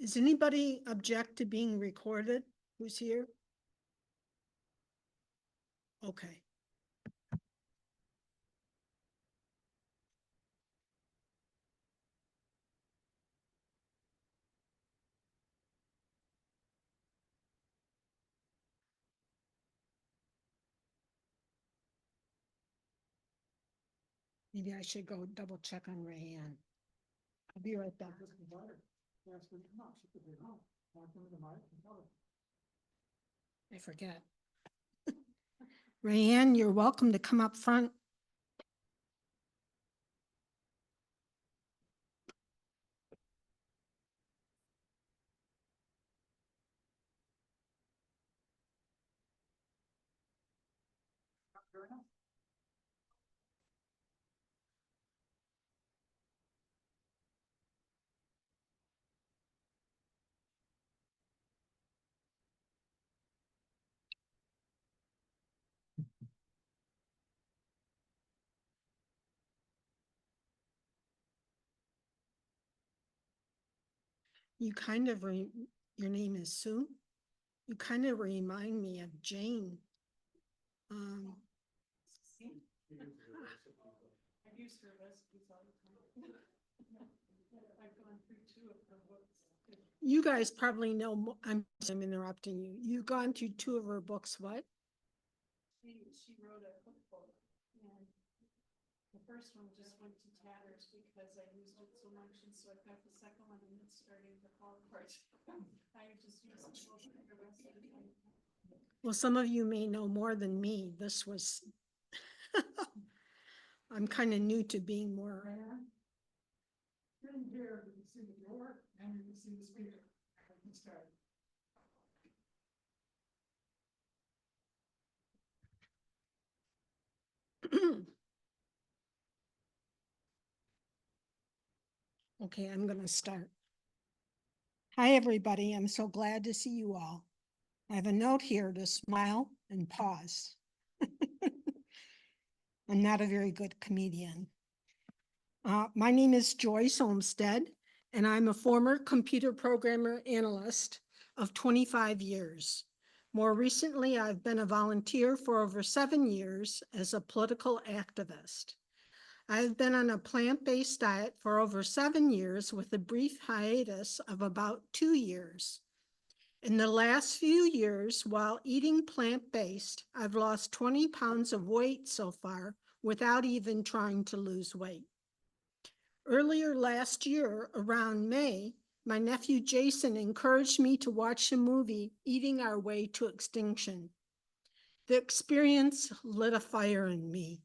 Does anybody object to being recorded? Who's here? Okay. Maybe I should go double check on Rayanne. I'll be right back. I forget. Rayanne, you're welcome to come up front. You kind of, your name is Sue? You kind of remind me of Jane. I've used her recipes all the time. I've gone through 2 of her books. You guys probably know, I'm interrupting you. You've gone through 2 of her books, what? She wrote a cookbook, and the first one just went to tatters because I used it so much, and so I got the second one and it's starting to fall apart. I just used it for the rest of the time. Well, some of you may know more than me. This was, I'm kind of new to being more. In here, you can see the door and you can see the speaker. Okay, I'm going to start. Hi, everybody. I'm so glad to see you all. I have a note here to smile and pause. I'm not a very good comedian. My name is Joyce Olmsted, and I'm a former computer programmer analyst of 25 years. More recently, I've been a volunteer for over 7 years as a political activist. I've been on a plant-based diet for over 7 years with a brief hiatus of about 2 years. In the last few years, while eating plant-based, I've lost 20 pounds of weight so far without even trying to lose weight. Earlier last year, around May, my nephew Jason encouraged me to watch the movie Eating Our Way to Extinction. The experience lit a fire in me,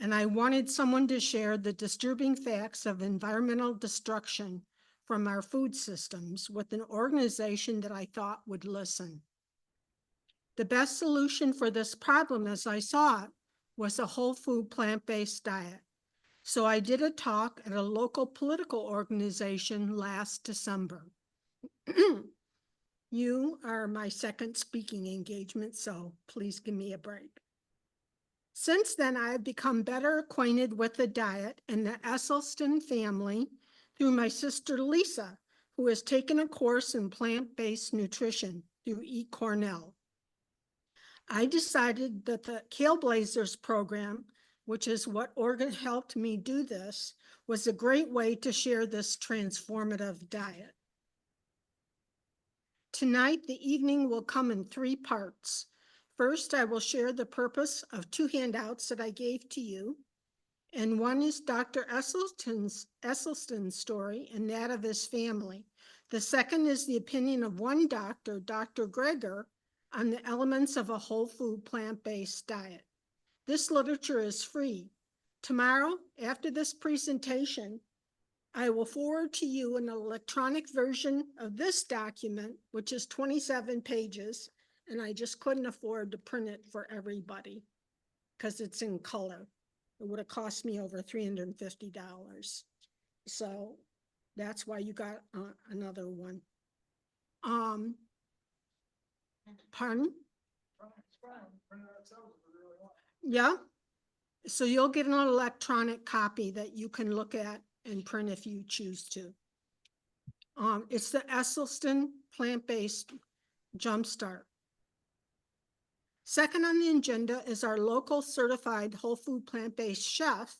and I wanted someone to share the disturbing facts of environmental destruction from our food systems with an organization that I thought would listen. The best solution for this problem, as I saw it, was a whole food plant-based diet. So I did a talk at a local political organization last December. You are my second speaking engagement, so please give me a break. Since then, I have become better acquainted with the diet and the Esselstyn family through my sister Lisa, who has taken a course in plant-based nutrition through eCornell. I decided that the Kale Blazers program, which is what helped me do this, was a great way to share this transformative diet. Tonight, the evening will come in 3 parts. First, I will share the purpose of 2 handouts that I gave to you. And one is Dr. Esselstyn's story and that of his family. The second is the opinion of one doctor, Dr. Greger, on the elements of a whole food plant-based diet. This literature is free. Tomorrow, after this presentation, I will forward to you an electronic version of this document, which is 27 pages, and I just couldn't afford to print it for everybody because it's in color. It would have cost me over $350. So that's why you got another one. Pardon? Yeah. So you'll get an electronic copy that you can look at and print if you choose to. It's the Esselstyn Plant-Based Jumpstart. Second on the agenda is our local certified whole food plant-based chef,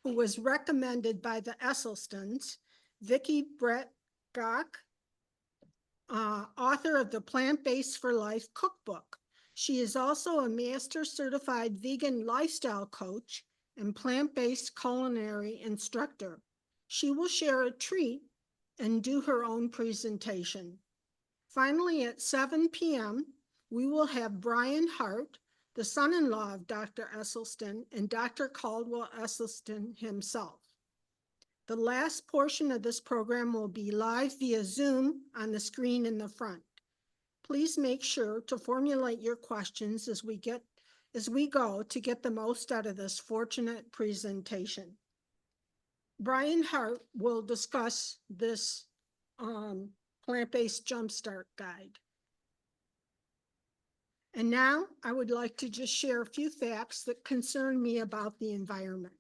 who was recommended by the Esselstyns, Vicki Brett Gock, author of the Plant-Based for Life cookbook. She is also a master certified vegan lifestyle coach and plant-based culinary instructor. She will share a treat and do her own presentation. Finally, at 7 p.m., we will have Brian Hart, the son-in-law of Dr. Esselstyn, and Dr. Caldwell Esselstyn himself. The last portion of this program will be live via Zoom on the screen in the front. Please make sure to formulate your questions as we go to get the most out of this fortunate presentation. Brian Hart will discuss this plant-based jumpstart guide. And now I would like to just share a few facts that concern me about the environment.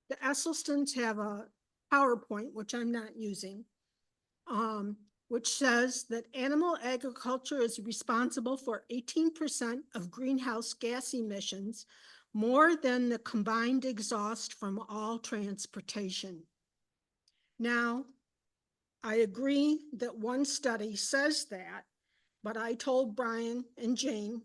The Esselstyns have a PowerPoint, which I'm not using, which says that animal agriculture is responsible for 18% of greenhouse gas emissions, more than the combined exhaust from all transportation. Now, I agree that one study says that, but I told Brian and Jane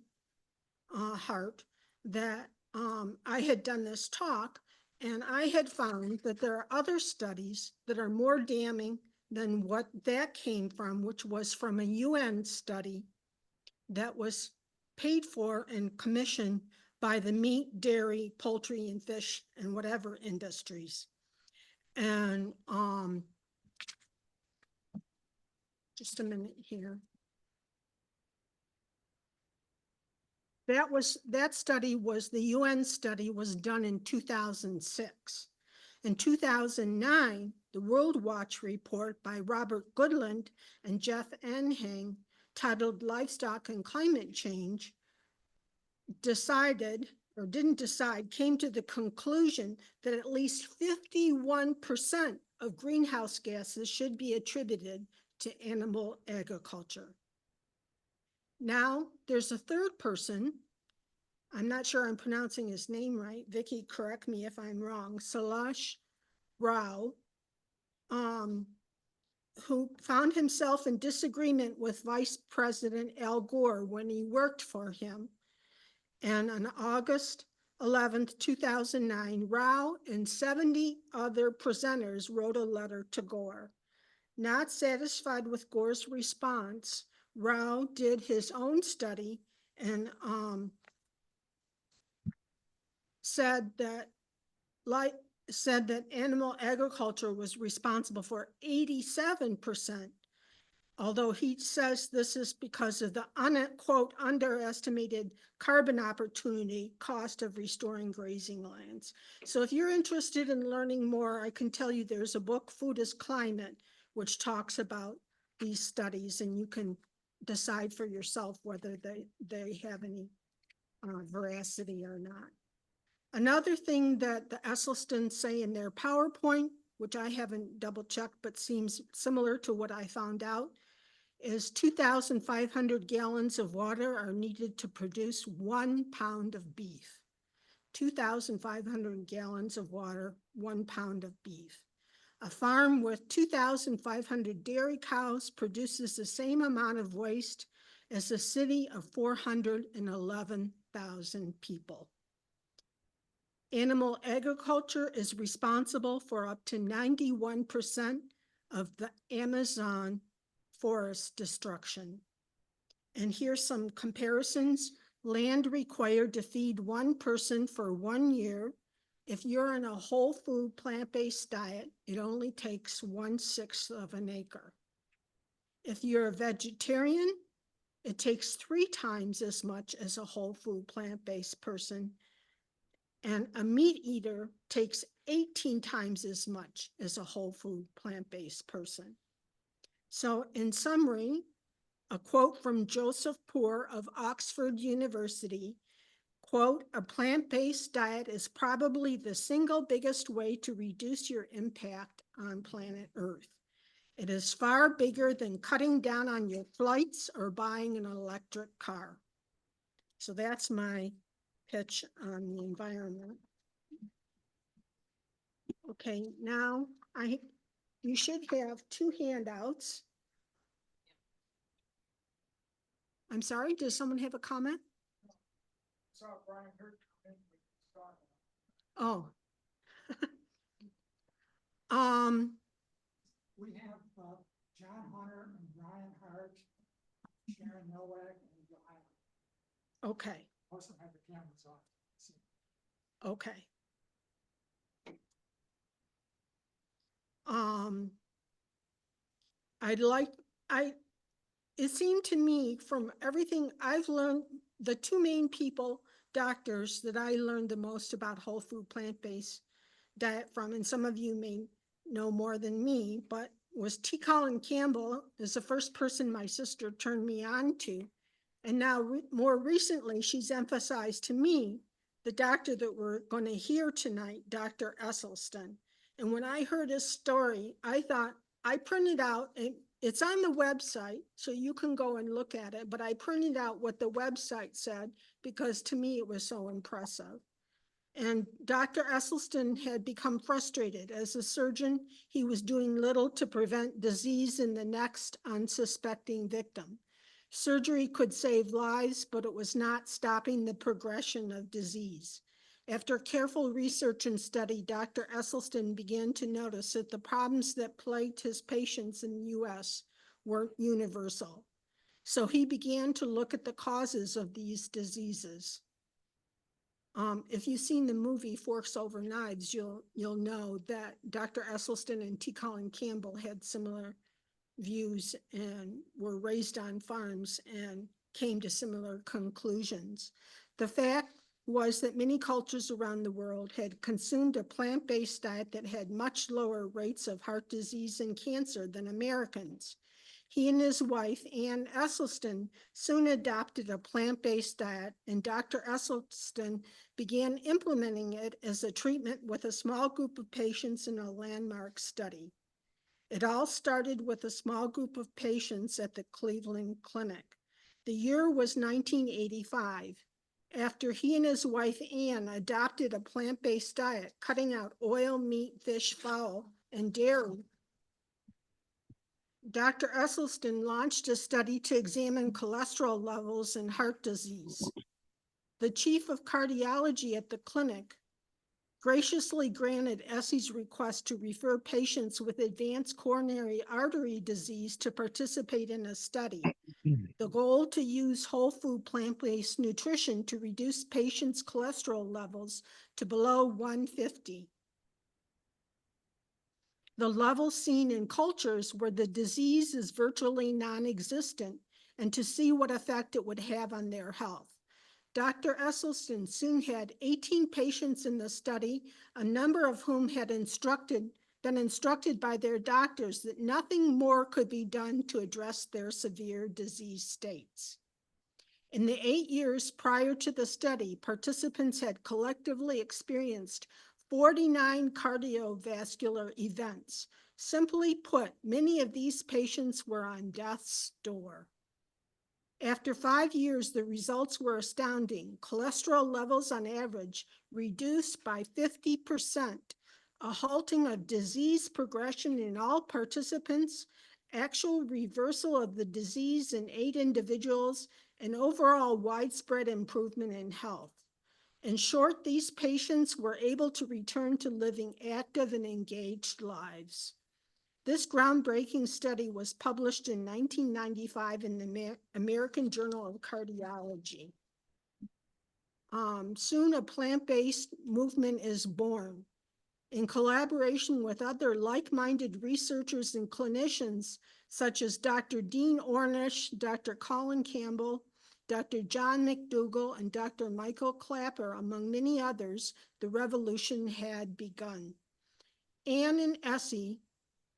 Hart that I had done this talk, and I had found that there are other studies that are more damning than what that came from, which was from a UN study that was paid for and commissioned by the meat, dairy, poultry, and fish, and whatever industries. And just a minute here. That study was, the UN study was done in 2006. In 2009, the World Watch report by Robert Goodland and Jeff Enhang, titled Livestock and Climate Change, came to the conclusion that at least 51% of greenhouse gases should be attributed to animal agriculture. Now, there's a third person, I'm not sure I'm pronouncing his name right, Vicki, correct me if I'm wrong, Sailesh Rao, who found himself in disagreement with Vice President Al Gore when he worked for him. And on August 11th, 2009, Rao and 70 other presenters wrote a letter to Gore. Not satisfied with Gore's response, Rao did his own study and said that animal agriculture was responsible for 87%, although he says this is because of the quote underestimated carbon opportunity cost of restoring grazing lands. So if you're interested in learning more, I can tell you there's a book, Food is Climate, which talks about these studies, and you can decide for yourself whether they have any veracity or not. Another thing that the Esselstyns say in their PowerPoint, which I haven't double checked, but seems similar to what I found out, is 2,500 gallons of water are needed to produce 1 pound of beef. 2,500 gallons of water, 1 pound of beef. A farm with 2,500 dairy cows produces the same amount of waste as a city of 411,000 people. Animal agriculture is responsible for up to 91% of the Amazon forest destruction. And here's some comparisons. Land required to feed one person for 1 year. If you're in a whole food plant-based diet, it only takes 1/6 of an acre. If you're a vegetarian, it takes 3 times as much as a whole food plant-based person. And a meat eater takes 18 times as much as a whole food plant-based person. So in summary, a quote from Joseph Poore of Oxford University, quote, "A plant-based diet is probably the single biggest way to reduce your impact on planet Earth. It is far bigger than cutting down on your flights or buying an electric car." So that's my pitch on the environment. Okay, now you should have two handouts. I'm sorry, does someone have a comment? Saw Brian Hurt come in. Oh. We have John Hunter and Brian Hart, Sharon Nowak, and Johanna. Okay, Also have the cameras on. okay. It seemed to me from everything I've learned, the two main doctors that I learned the most about whole food plant-based diet from, and some of you may know more than me, but was T. Colin Campbell is the first person my sister turned me on to. And now more recently, she's emphasized to me the doctor that we're going to hear tonight, Dr. Esselstyn. And when I heard his story, I thought, I printed out, and it's on the website, so you can go and look at it, but I printed out what the website said because to me it was so impressive. And Dr. Esselstyn had become frustrated. As a surgeon, he was doing little to prevent disease in the next unsuspecting victim. Surgery could save lives, but it was not stopping the progression of disease. After careful research and study, Dr. Esselstyn began to notice that the problems that plagued his patients in the US weren't universal. So he began to look at the causes of these diseases. If you've seen the movie Forks Over Knives, you'll know that Dr. Esselstyn and T. Colin Campbell had similar views and were raised on farms and came to similar conclusions. The fact was that many cultures around the world had consumed a plant-based diet that had much lower rates of heart disease and cancer than Americans. He and his wife, Ann Esselstyn, soon adopted a plant-based diet, and Dr. Esselstyn began implementing it as a treatment with a small group of patients in a landmark study. It all started with a small group of patients at the Cleveland Clinic. The year was 1985. After he and his wife, Ann, adopted a plant-based diet, cutting out oil, meat, fish, fowl, and dairy, Dr. Esselstyn launched a study to examine cholesterol levels and heart disease. The chief of cardiology at the clinic graciously granted Essie's request to refer patients with advanced coronary artery disease to participate in a study. The goal to use whole food plant-based nutrition to reduce patients' cholesterol levels to below 150. The level seen in cultures where the disease is virtually non-existent, and to see what effect it would have on their health. Dr. Esselstyn soon had 18 patients in the study, a number of whom had been instructed by their doctors that nothing more could be done to address their severe disease states. In the 8 years prior to the study, participants had collectively experienced 49 cardiovascular events. Simply put, many of these patients were on death's door. After 5 years, the results were astounding. Cholesterol levels on average reduced by 50%, a halting of disease progression in all participants, actual reversal of the disease in 8 individuals, and overall widespread improvement in health. In short, these patients were able to return to living active and engaged lives. This groundbreaking study was published in 1995 in the American Journal of Cardiology. Soon a plant-based movement is born. In collaboration with other like-minded researchers and clinicians, such as Dr. Dean Ornish, Dr. Colin Campbell, Dr. John McDougall, and Dr. Michael Clapper, among many others, the revolution had begun. Ann and Essie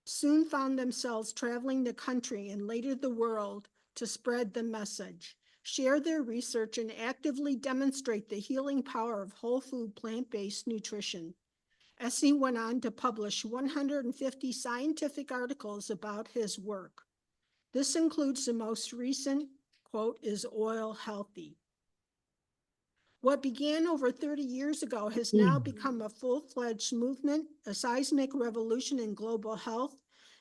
soon found themselves traveling the country and later the world to spread the message. share their research, and actively demonstrate the healing power of whole food plant-based nutrition. Essie went on to publish 150 scientific articles about his work. This includes the most recent quote, "Is oil healthy?" What began over 30 years ago has now become a full-fledged movement, a seismic revolution in global health.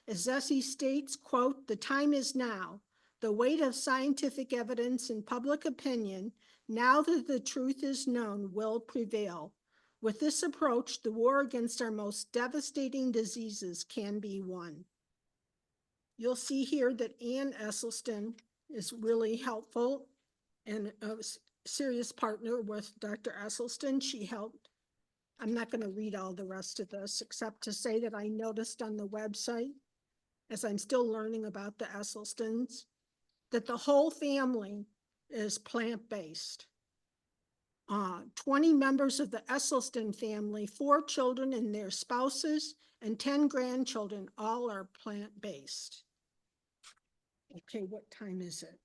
As Essie states, quote, "The time is now. The weight of scientific evidence and public opinion, now that the truth is known, will prevail. With this approach, the war against our most devastating diseases can be won." You'll see here that Ann Esselstyn is really helpful and a serious partner with Dr. Esselstyn. She helped. I'm not going to read all the rest of this, except to say that I noticed on the website, as I'm still learning about the Esselstyns, that the whole family is plant-based. 20 members of the Esselstyn family, 4 children and their spouses, and 10 grandchildren, all are plant-based. Okay, what time is it?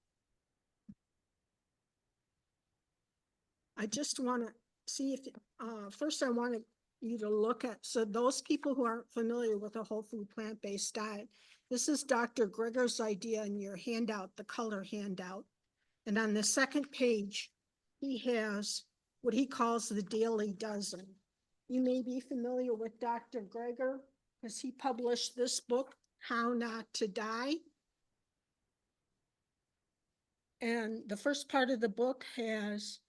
I just want to see if, first I want you to look at, so those people who aren't familiar with a whole food plant-based diet, this is Dr. Greger's idea in your handout, the color handout. And on the second page, he has what he calls the Daily Dozen. You may be familiar with Dr. Greger because he published this book, How Not to Die. And the first part of the book has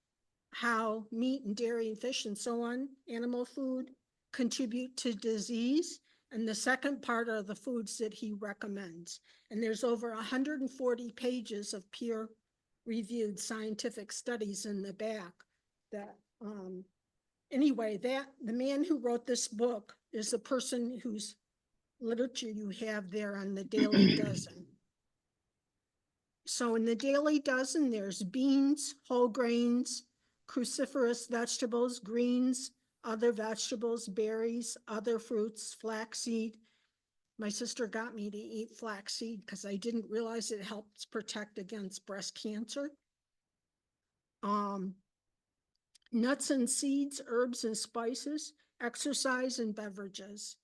how meat and dairy and fish and so on, animal food, contribute to disease. And the second part are the foods that he recommends. And there's over 140 pages of peer-reviewed scientific studies in the back. That anyway, that the man who wrote this book is the person whose literature you have there on the Daily Dozen. So in the Daily Dozen, there's beans, whole grains, cruciferous vegetables, greens, other vegetables, berries, other fruits, flaxseed. My sister got me to eat flaxseed because I didn't realize it helps protect against breast cancer. Nuts and seeds, herbs and spices, exercise and beverages.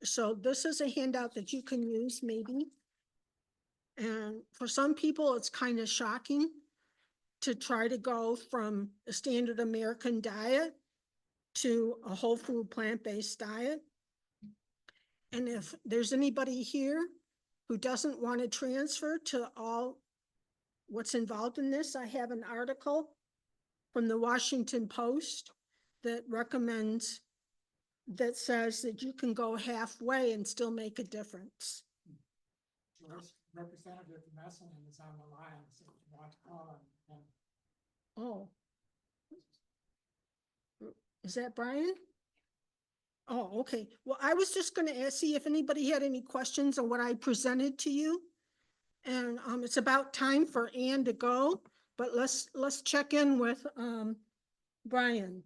So this is a handout that you can use maybe. And for some people, it's kind of shocking to try to go from a standard American diet to a whole food plant-based diet. And if there's anybody here who doesn't want to transfer to all what's involved in this, I have an article from the Washington Post that recommends, that says that you can go halfway and still make a difference. Joyce, Representative Messelin is on the line, so if you want to call him. Oh. Is that Brian? Oh, okay. Well, I was just going to see if anybody had any questions on what I presented to you. And it's about time for Ann to go, but let's check in with Brian.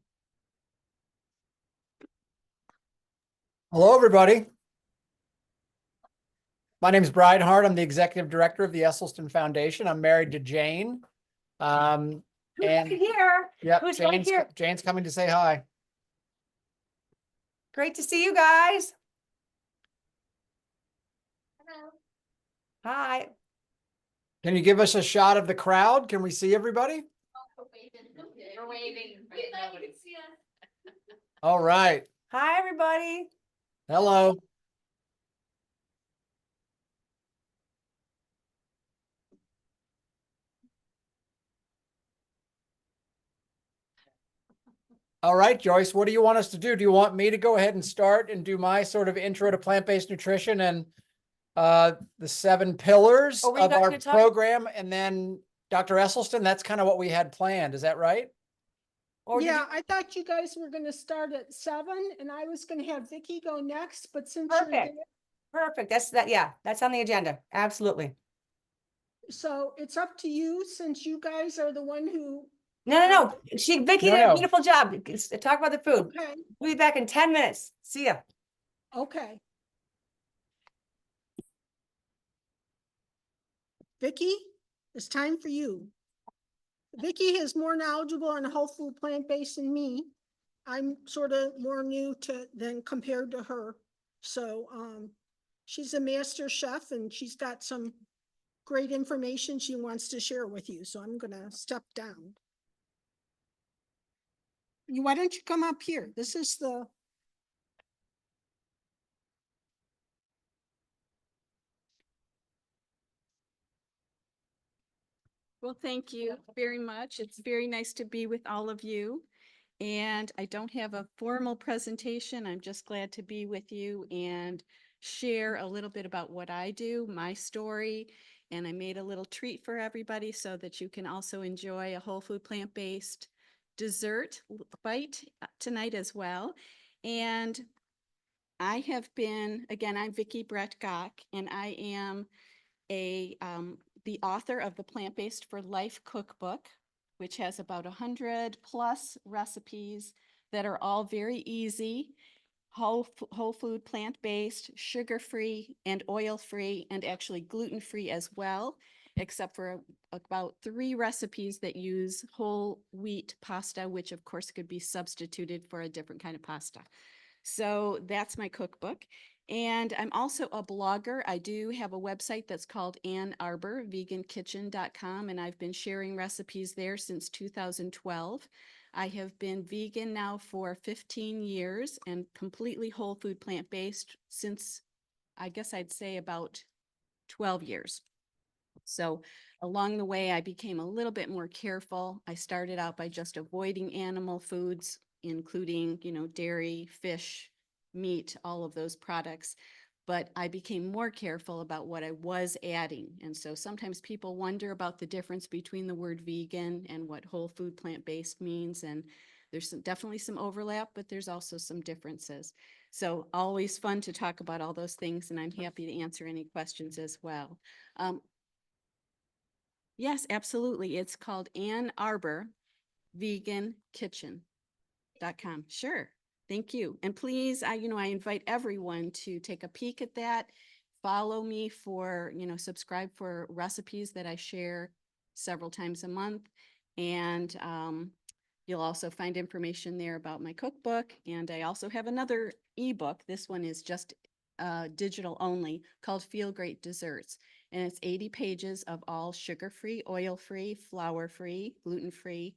Hello, everybody. My name is Brian Hart. I'm the executive director of the Esselstyn Foundation. I'm married to Jane. Who's And right here? yep, Who's right here? Jane's coming to say hi. Great to see you guys. Hello. Hi. Can you give us a shot of the crowd? Can we see everybody? We're waving. We thought you could see us. All right. Hi, everybody. Hello. All right, Joyce, what do you want us to do? Do you want me to go ahead and start and do my sort of intro to plant-based nutrition and the 7 pillars Oh, were you of guys our gonna talk- program, and then Dr. Esselstyn? That's kind of what we had planned. Is that right? Or did Yeah, you- I thought you guys were going to start at 7 and I was going to have Vicky go next, but since you're Perfect. there, Perfect. That's that. Yeah, that's on the agenda. Absolutely. so it's up to you since you guys are the one who, No. Vicky No, did a no. beautiful job. Talk about the food. okay, We'll be back in 10 minutes. See ya. okay. Vicky, it's time for you. Vicky is more knowledgeable on whole food plant-based than me. I'm sort of more new to than compared to her. So she's a master chef and she's got some great information she wants to share with you. So I'm gonna step down. Why don't you come up here? This is the Well, thank you very much. It's very nice to be with all of you. And I don't have a formal presentation. I'm just glad to be with you and share a little bit about what I do, my story. And I made a little treat for everybody so that you can also enjoy a whole food plant-based dessert bite tonight as well. And I have been, again, I'm Vicki Brett Gock, and I am the author of the Plant-Based for Life cookbook, which has about 100+ recipes that are all very easy, whole food, plant-based, sugar-free, and oil-free, and actually gluten-free as well, except for about 3 recipes that use whole wheat pasta, which of course could be substituted for a different kind of pasta. So that's my cookbook. And I'm also a blogger. I do have a website that's called Ann Arbor, vegankitchen.com, and I've been sharing recipes there since 2012. I have been vegan now for 15 years and completely whole food plant-based since, I guess I'd say about 12 years. So along the way, I became a little bit more careful. I started out by just avoiding animal foods, including, dairy, fish, meat, all of those products. But I became more careful about what I was adding. And so sometimes people wonder about the difference between the word vegan and what whole food plant-based means. And there's definitely some overlap, but there's also some differences. So always fun to talk about all those things, and I'm happy to answer any questions as well. Yes, absolutely. It's called Ann Arbor Vegan Kitchen.com. Sure. Thank you. And please, I invite everyone to take a peek at that. Follow me for, subscribe for recipes that I share several times a month. And you'll also find information there about my cookbook. And I also have another ebook. This one is just digital only, called Feel Great Desserts. And it's 80 pages of all sugar-free, oil-free, flour-free, gluten-free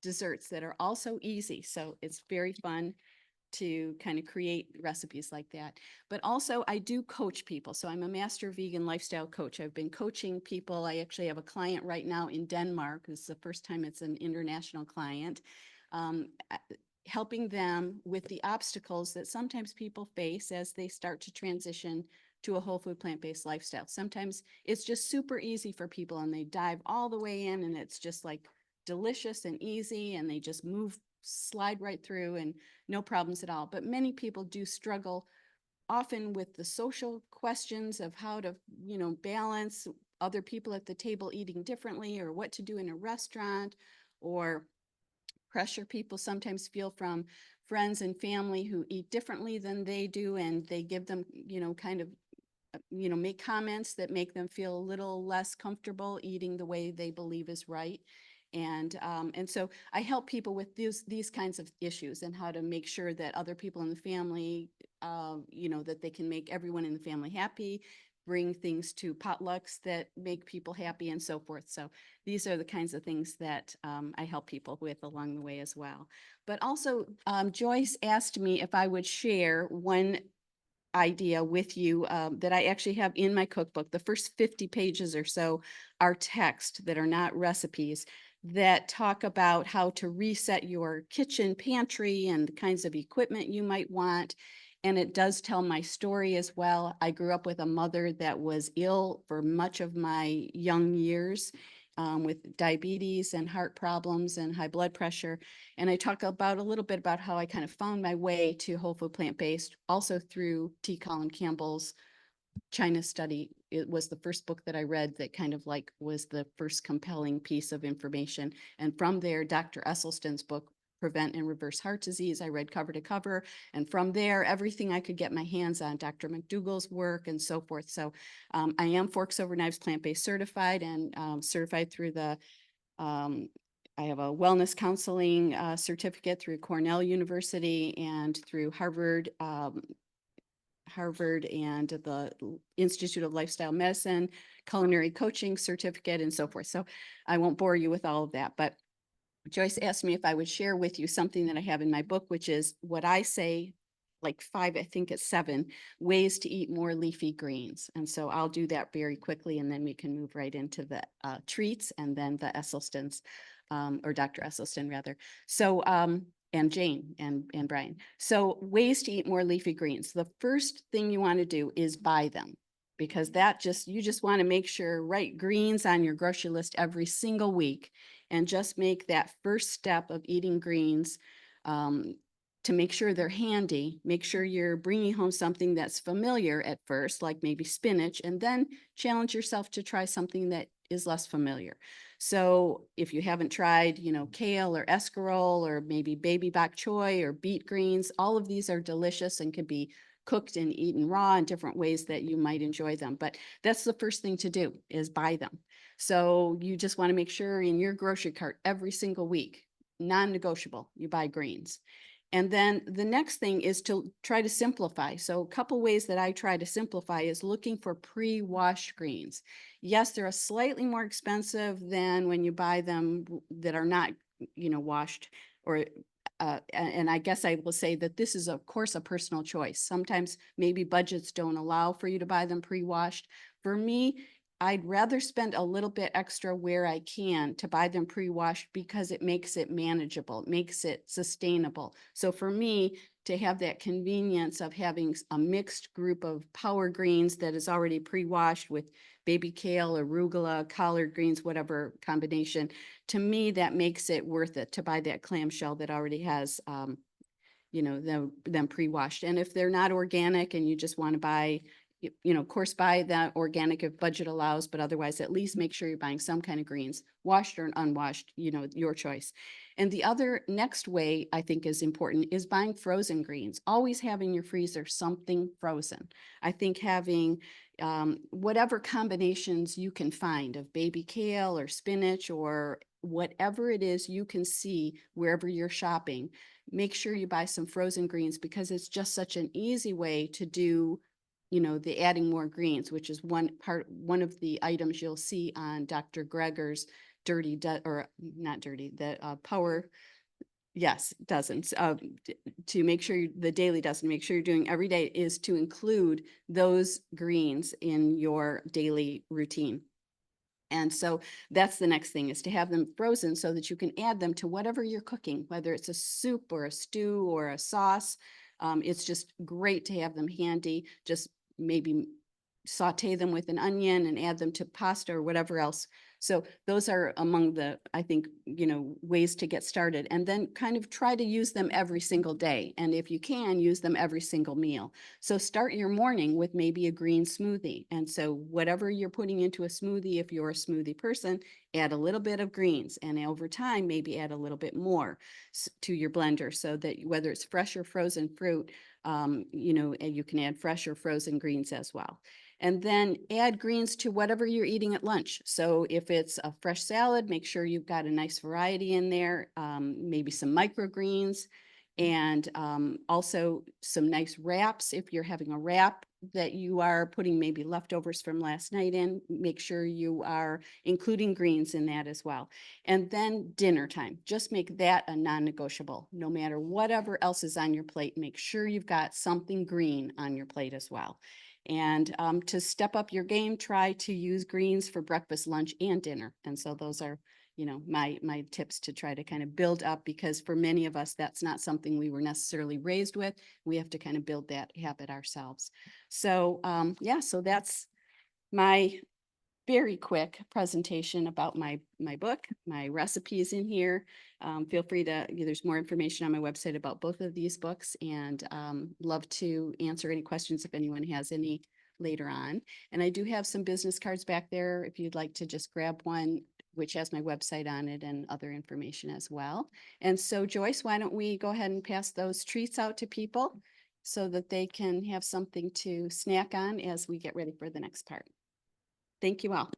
desserts that are also easy. So it's very fun to kind of create recipes like that. But also I do coach people. So I'm a master vegan lifestyle coach. I've been coaching people. I actually have a client right now in Denmark. This is the first time it's an international client. Helping them with the obstacles that sometimes people face as they start to transition to a whole food plant-based lifestyle. Sometimes it's just super easy for people and they dive all the way in and it's just like delicious and easy and they just slide right through and no problems at all. But many people do struggle often with the social questions of how to, balance other people at the table eating differently, or what to do in a restaurant, or pressure people sometimes feel from friends and family who eat differently than they do, and they give them, kind of, make comments that make them feel a little less comfortable eating the way they believe is right. And so I help people with these kinds of issues and how to make sure that other people in the family, that they can make everyone in the family happy, bring things to potlucks that make people happy and so forth. So these are the kinds of things that I help people with along the way as well. But also Joyce asked me if I would share one idea with you that I actually have in my cookbook. The first 50 pages or so are text that are not recipes, that talk about how to reset your kitchen pantry and the kinds of equipment you might want. And it does tell my story as well. I grew up with a mother that was ill for much of my young years with diabetes and heart problems and high blood pressure. And I talk about a little bit about how I kind of found my way to whole food plant-based, also through T. Colin Campbell's China study. It was the first book that I read that kind of like was the first compelling piece of information. And from there, Dr. Esselstyn's book, Prevent and Reverse Heart Disease, I read cover to cover. And from there, everything I could get my hands on, Dr. McDougall's work and so forth. So I am Forks Over Knives plant-based certified and certified through the I have a wellness counseling certificate through Cornell University and through Harvard, Harvard and the Institute of Lifestyle Medicine, culinary coaching certificate and so forth. So I won't bore you with all of that, but Joyce asked me if I would share with you something that I have in my book, which is what I say, like 5, I think it's 7 ways to eat more leafy greens. And so I'll do that very quickly, and then we can move right into the treats and then the Esselstyns, or Dr. Esselstyn rather. So, and Jane and Brian. So ways to eat more leafy greens. The first thing you want to do is buy them, because you just want to make sure, write greens on your grocery list every single week, and just make that first step of eating greens, to make sure they're handy. Make sure you're bringing home something that's familiar at first, like maybe spinach, and then challenge yourself to try something that is less familiar. So if you haven't tried, kale or escarole or maybe baby bok choy or beet greens, all of these are delicious and can be cooked and eaten raw in different ways that you might enjoy them. But that's the first thing to do, is buy them. So you just want to make sure in your grocery cart every single week, non-negotiable, you buy greens. And then the next thing is to try to simplify. So a couple ways that I try to simplify is looking for pre-washed greens. Yes, they're slightly more expensive than when you buy them that are not, washed, or and I guess I will say that this is, of course, a personal choice. Sometimes maybe budgets don't allow for you to buy them pre-washed. For me, I'd rather spend a little bit extra where I can to buy them pre-washed, because it makes it manageable, it makes it sustainable. So for me, to have that convenience of having a mixed group of power greens that is already pre-washed with baby kale, arugula, collard greens, whatever combination, to me, that makes it worth it to buy that clamshell that already has, them pre-washed. And if they're not organic and you just want to buy, of course, buy that organic if budget allows, but otherwise at least make sure you're buying some kind of greens, washed or unwashed, your choice. And the other next way I think is important is buying frozen greens. Always having in your freezer something frozen. I think having whatever combinations you can find of baby kale or spinach or whatever it is you can see wherever you're shopping, make sure you buy some frozen greens, because it's just such an easy way to do the adding more greens, which is one of the items you'll see on Dr. Greger's power, yes, dozens, to make sure the daily dozen, make sure you're doing every day, is to include those greens in your daily routine. And so that's the next thing, is to have them frozen so that you can add them to whatever you're cooking, whether it's a soup or a stew or a sauce. It's just great to have them handy. Just maybe saute them with an onion and add them to pasta or whatever else. So those are among the, I think, ways to get started, and then kind of try to use them every single day. And if you can, use them every single meal. So start your morning with maybe a green smoothie. And so whatever you're putting into a smoothie, if you're a smoothie person, add a little bit of greens, and over time, maybe add a little bit more to your blender, so that whether it's fresh or frozen fruit, and you can add fresh or frozen greens as well. And then add greens to whatever you're eating at lunch. So if it's a fresh salad, make sure you've got a nice variety in there, maybe some microgreens, and also some nice wraps. If you're having a wrap that you are putting maybe leftovers from last night in, make sure you are including greens in that as well. And then dinner time, just make that a non-negotiable. No matter whatever else is on your plate, make sure you've got something green on your plate as well. And to step up your game, try to use greens for breakfast, lunch, and dinner. And so those are, my tips to try to kind of build up, because for many of us, that's not something we were necessarily raised with. We have to kind of build that habit ourselves. So yeah, so that's my very quick presentation about my book, my recipes in here. Feel free to, there's more information on my website about both of these books, and love to answer any questions if anyone has any later on. And I do have some business cards back there if you'd like to just grab one, which has my website on it and other information as well. And so Joyce, why don't we go ahead and pass those treats out to people so that they can have something to snack on as we get ready for the next part. Thank you all.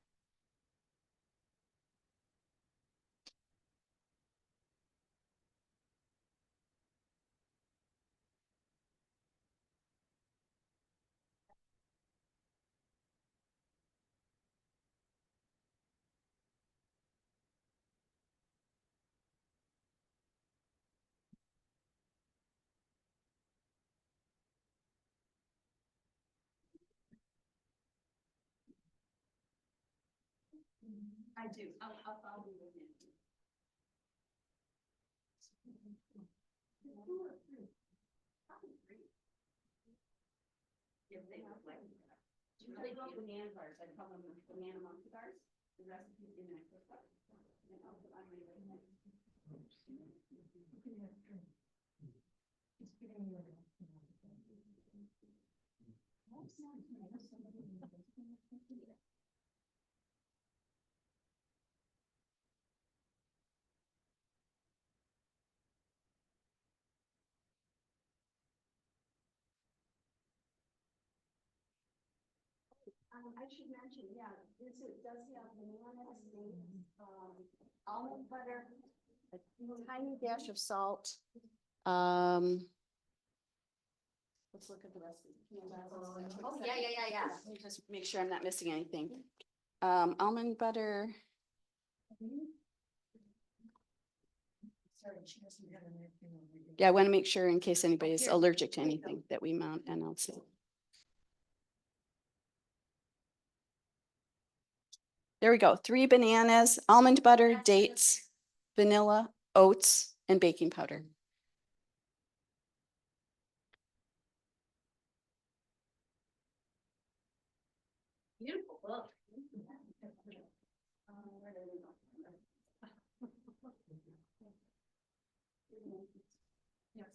I do. I'll be with you. If they have like, usually go banana bars, I call them banana monkey bars, the recipe's in my cookbook. And I'll put on my website. I should mention, yeah, this does have banana, almond butter, a tiny dash of salt. Let's look at the recipe. Oh, yeah. Let me just make sure I'm not missing anything. Almond butter. Sorry, she doesn't have anything on the- Yeah, I want to make sure in case anybody's Here. allergic to anything that we announce it. There we go. 3 bananas, almond butter, dates, vanilla, oats, and baking powder. Beautiful book. Yes.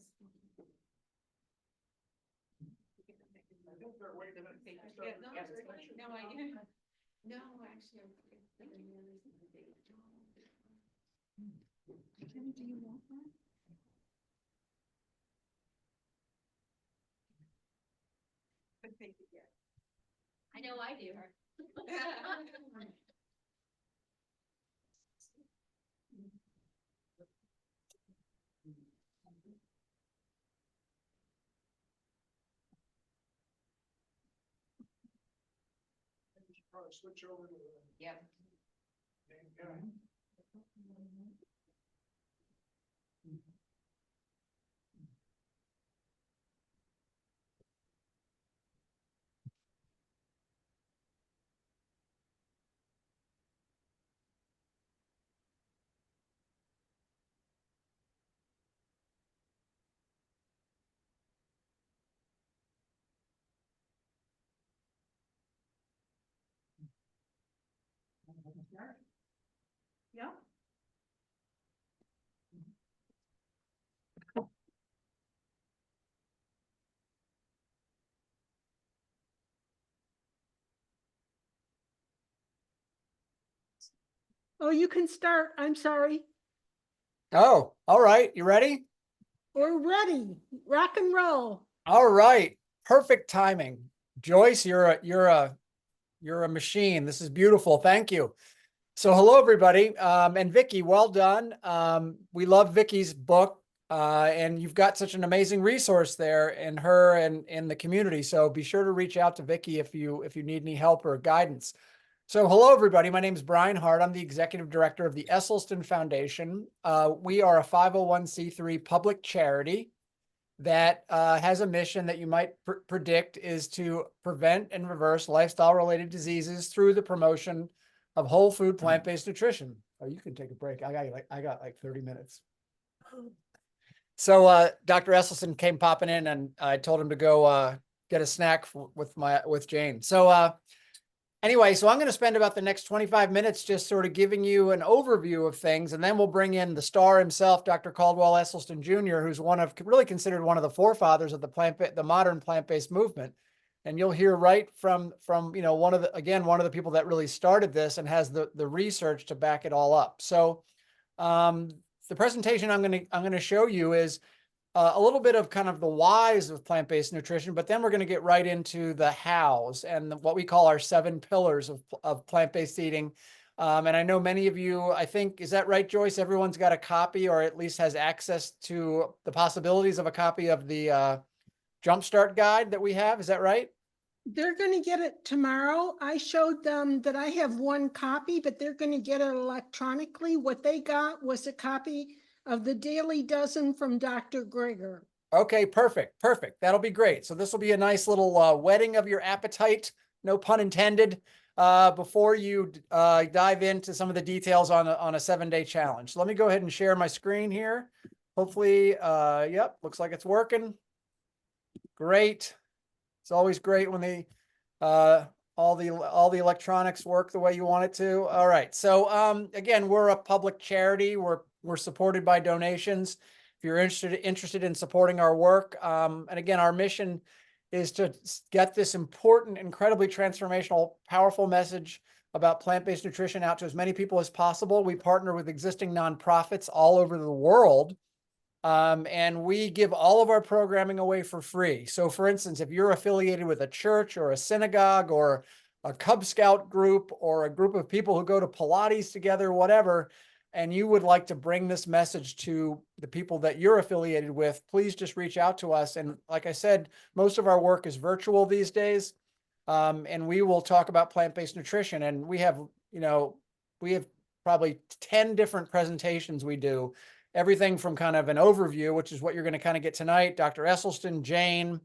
No, actually, I'm. Do you want that? I know I do. Probably switch over to the. Yep. Yeah. Yeah. Oh, you can start. I'm sorry. Oh, all right. You ready? We're ready. Rock and roll. All right. Perfect timing. Joyce, you're a machine. This is beautiful. Thank you. So hello, everybody. And Vicky, well done. We love Vicky's book. And you've got such an amazing resource there in her and in the community. So be sure to reach out to Vicky if you need any help or guidance. So hello, everybody. My name is Brian Hart. I'm the executive director of the Esselstyn Foundation. We are a 501c3 public charity that has a mission that you might predict is to prevent and reverse lifestyle-related diseases through the promotion of whole food plant-based nutrition. Oh, you can take a break. I got like 30 minutes. So Dr. Esselstyn came popping in, and I told him to go get a snack with Jane. So anyway, so I'm going to spend about the next 25 minutes just sort of giving you an overview of things, and then we'll bring in the star himself, Dr. Caldwell Esselstyn Jr., who's really considered one of the forefathers of the modern plant-based movement. And you'll hear right from one of the people that really started this and has the research to back it all up. So the presentation I'm going to show you is a little bit of kind of the whys of plant-based nutrition, but then we're going to get right into the hows and what we call our 7 pillars of plant-based eating. And I know many of you, I think, is that right, Joyce? Everyone's got a copy or at least has access to the possibilities of a copy of the Jumpstart guide that we have. Is that right? They're going to get it tomorrow. I showed them that I have 1 copy, but they're going to get it electronically. What they got was a copy of the Daily Dozen from Dr. Greger. Okay, perfect. That'll be great. So this will be a nice little whetting of your appetite, no pun intended. before you dive into some of the details on a 7-day challenge. So let me go ahead and share my screen here. Hopefully, yep, looks like it's working. Great. It's always great when all the electronics work the way you want it to. All right. So again, we're a public charity. We're supported by donations. If you're interested in supporting our work, and again, our mission is to get this important, incredibly transformational, powerful message about plant-based nutrition out to as many people as possible. We partner with existing nonprofits all over the world. And we give all of our programming away for free. So for instance, if you're affiliated with a church or a synagogue or a Cub Scout group or a group of people who go to Pilates together, whatever, and you would like to bring this message to the people that you're affiliated with, please just reach out to us. And like I said, most of our work is virtual these days. And we will talk about plant-based nutrition. And we have probably 10 different presentations we do. Everything from kind of an overview, which is what you're going to kind of get tonight. Dr. Esselstyn, Jane.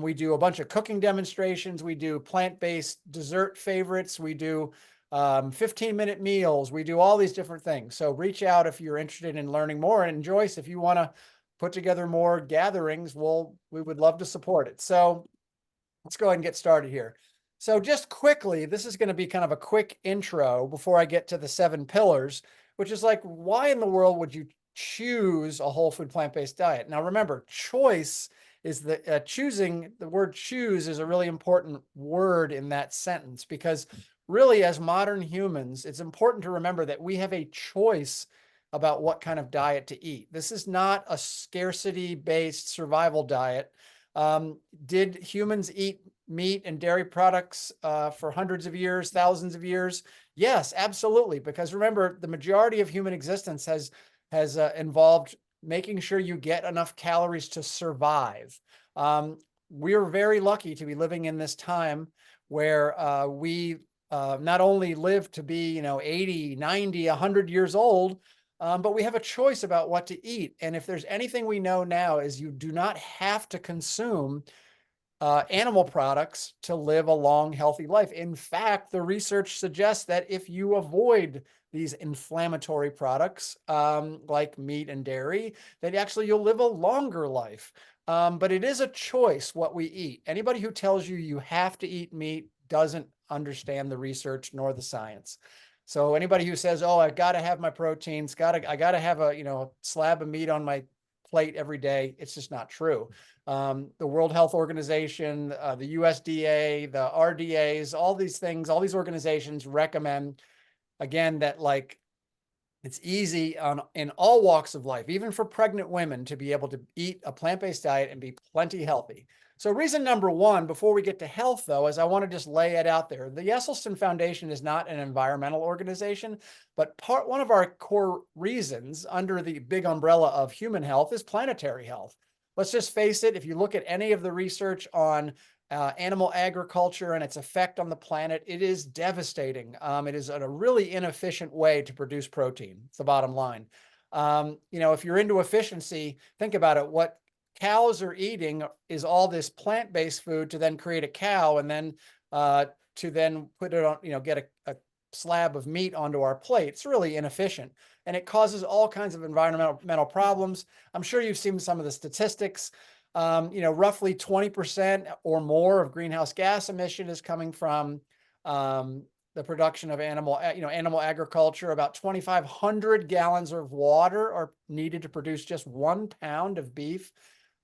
We do a bunch of cooking demonstrations. We do plant-based dessert favorites. We do 15-minute meals. We do all these different things. So reach out if you're interested in learning more. And Joyce, if you want to put together more gatherings, we would love to support it. So let's go ahead and get started here. So just quickly, this is going to be kind of a quick intro before I get to the 7 pillars, which is like, why in the world would you choose a whole food plant-based diet? Now, remember, choice is the word choose is a really important word in that sentence, because really, as modern humans, it's important to remember that we have a choice about what kind of diet to eat. This is not a scarcity-based survival diet. Did humans eat meat and dairy products for hundreds of years, thousands of years? Yes, absolutely. Because remember, the majority of human existence has involved making sure you get enough calories to survive. We're very lucky to be living in this time where we not only live to be, 80, 90, 100 years old, but we have a choice about what to eat. And if there's anything we know now is you do not have to consume animal products to live a long, healthy life. In fact, the research suggests that if you avoid these inflammatory products like meat and dairy, that actually you'll live a longer life. But it is a choice what we eat. Anybody who tells you you have to eat meat doesn't understand the research nor the science. So anybody who says, "Oh, I've got to have my proteins, I got to have a slab of meat on my plate every day," it's just not true. The World Health Organization, the USDA, the RDAs, all these things, all these organizations recommend, again, that it's easy in all walks of life, even for pregnant women, to be able to eat a plant-based diet and be plenty healthy. So reason number 1, before we get to health, though, is I want to just lay it out there. The Esselstyn Foundation is not an environmental organization, but one of our core reasons under the big umbrella of human health is planetary health. Let's just face it, if you look at any of the research on animal agriculture and its effect on the planet, it is devastating. It is a really inefficient way to produce protein. It's the bottom line. If you're into efficiency, think about it. What cows are eating is all this plant-based food to then create a cow, and then to then put it on, get a slab of meat onto our plate. It's really inefficient, and it causes all kinds of environmental problems. I'm sure you've seen some of the statistics. Roughly 20% or more of greenhouse gas emission is coming from the production of animal agriculture. About 2,500 gallons of water are needed to produce just 1 pound of beef.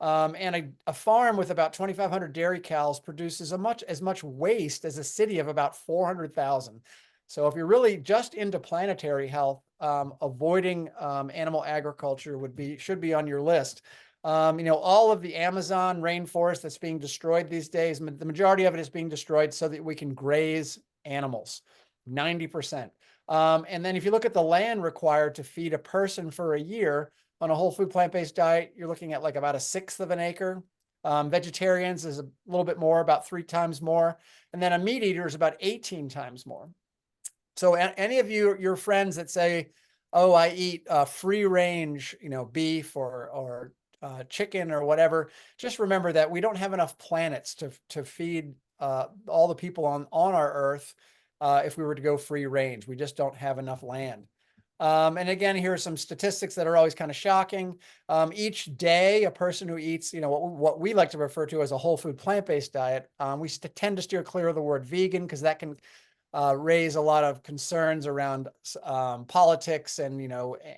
And a farm with about 2,500 dairy cows produces as much waste as a city of about 400,000. So if you're really just into planetary health, avoiding animal agriculture should be on your list. All of the Amazon rainforest that's being destroyed these days, the majority of it is being destroyed so that we can graze animals, 90%. And then if you look at the land required to feed a person for a year on a whole food plant-based diet, you're looking at about 1/6 of an acre. Vegetarians is a little bit more, about 3 times more. And then a meat eater is about 18 times more. So any of your friends that say, "Oh, I eat free range, beef or chicken or whatever," just remember that we don't have enough planets to feed all the people on our earth if we were to go free range. We just don't have enough land. And again, here are some statistics that are always kind of shocking. Each day, a person who eats, what we like to refer to as a whole food plant-based diet, we tend to steer clear of the word vegan because that can raise a lot of concerns around politics and,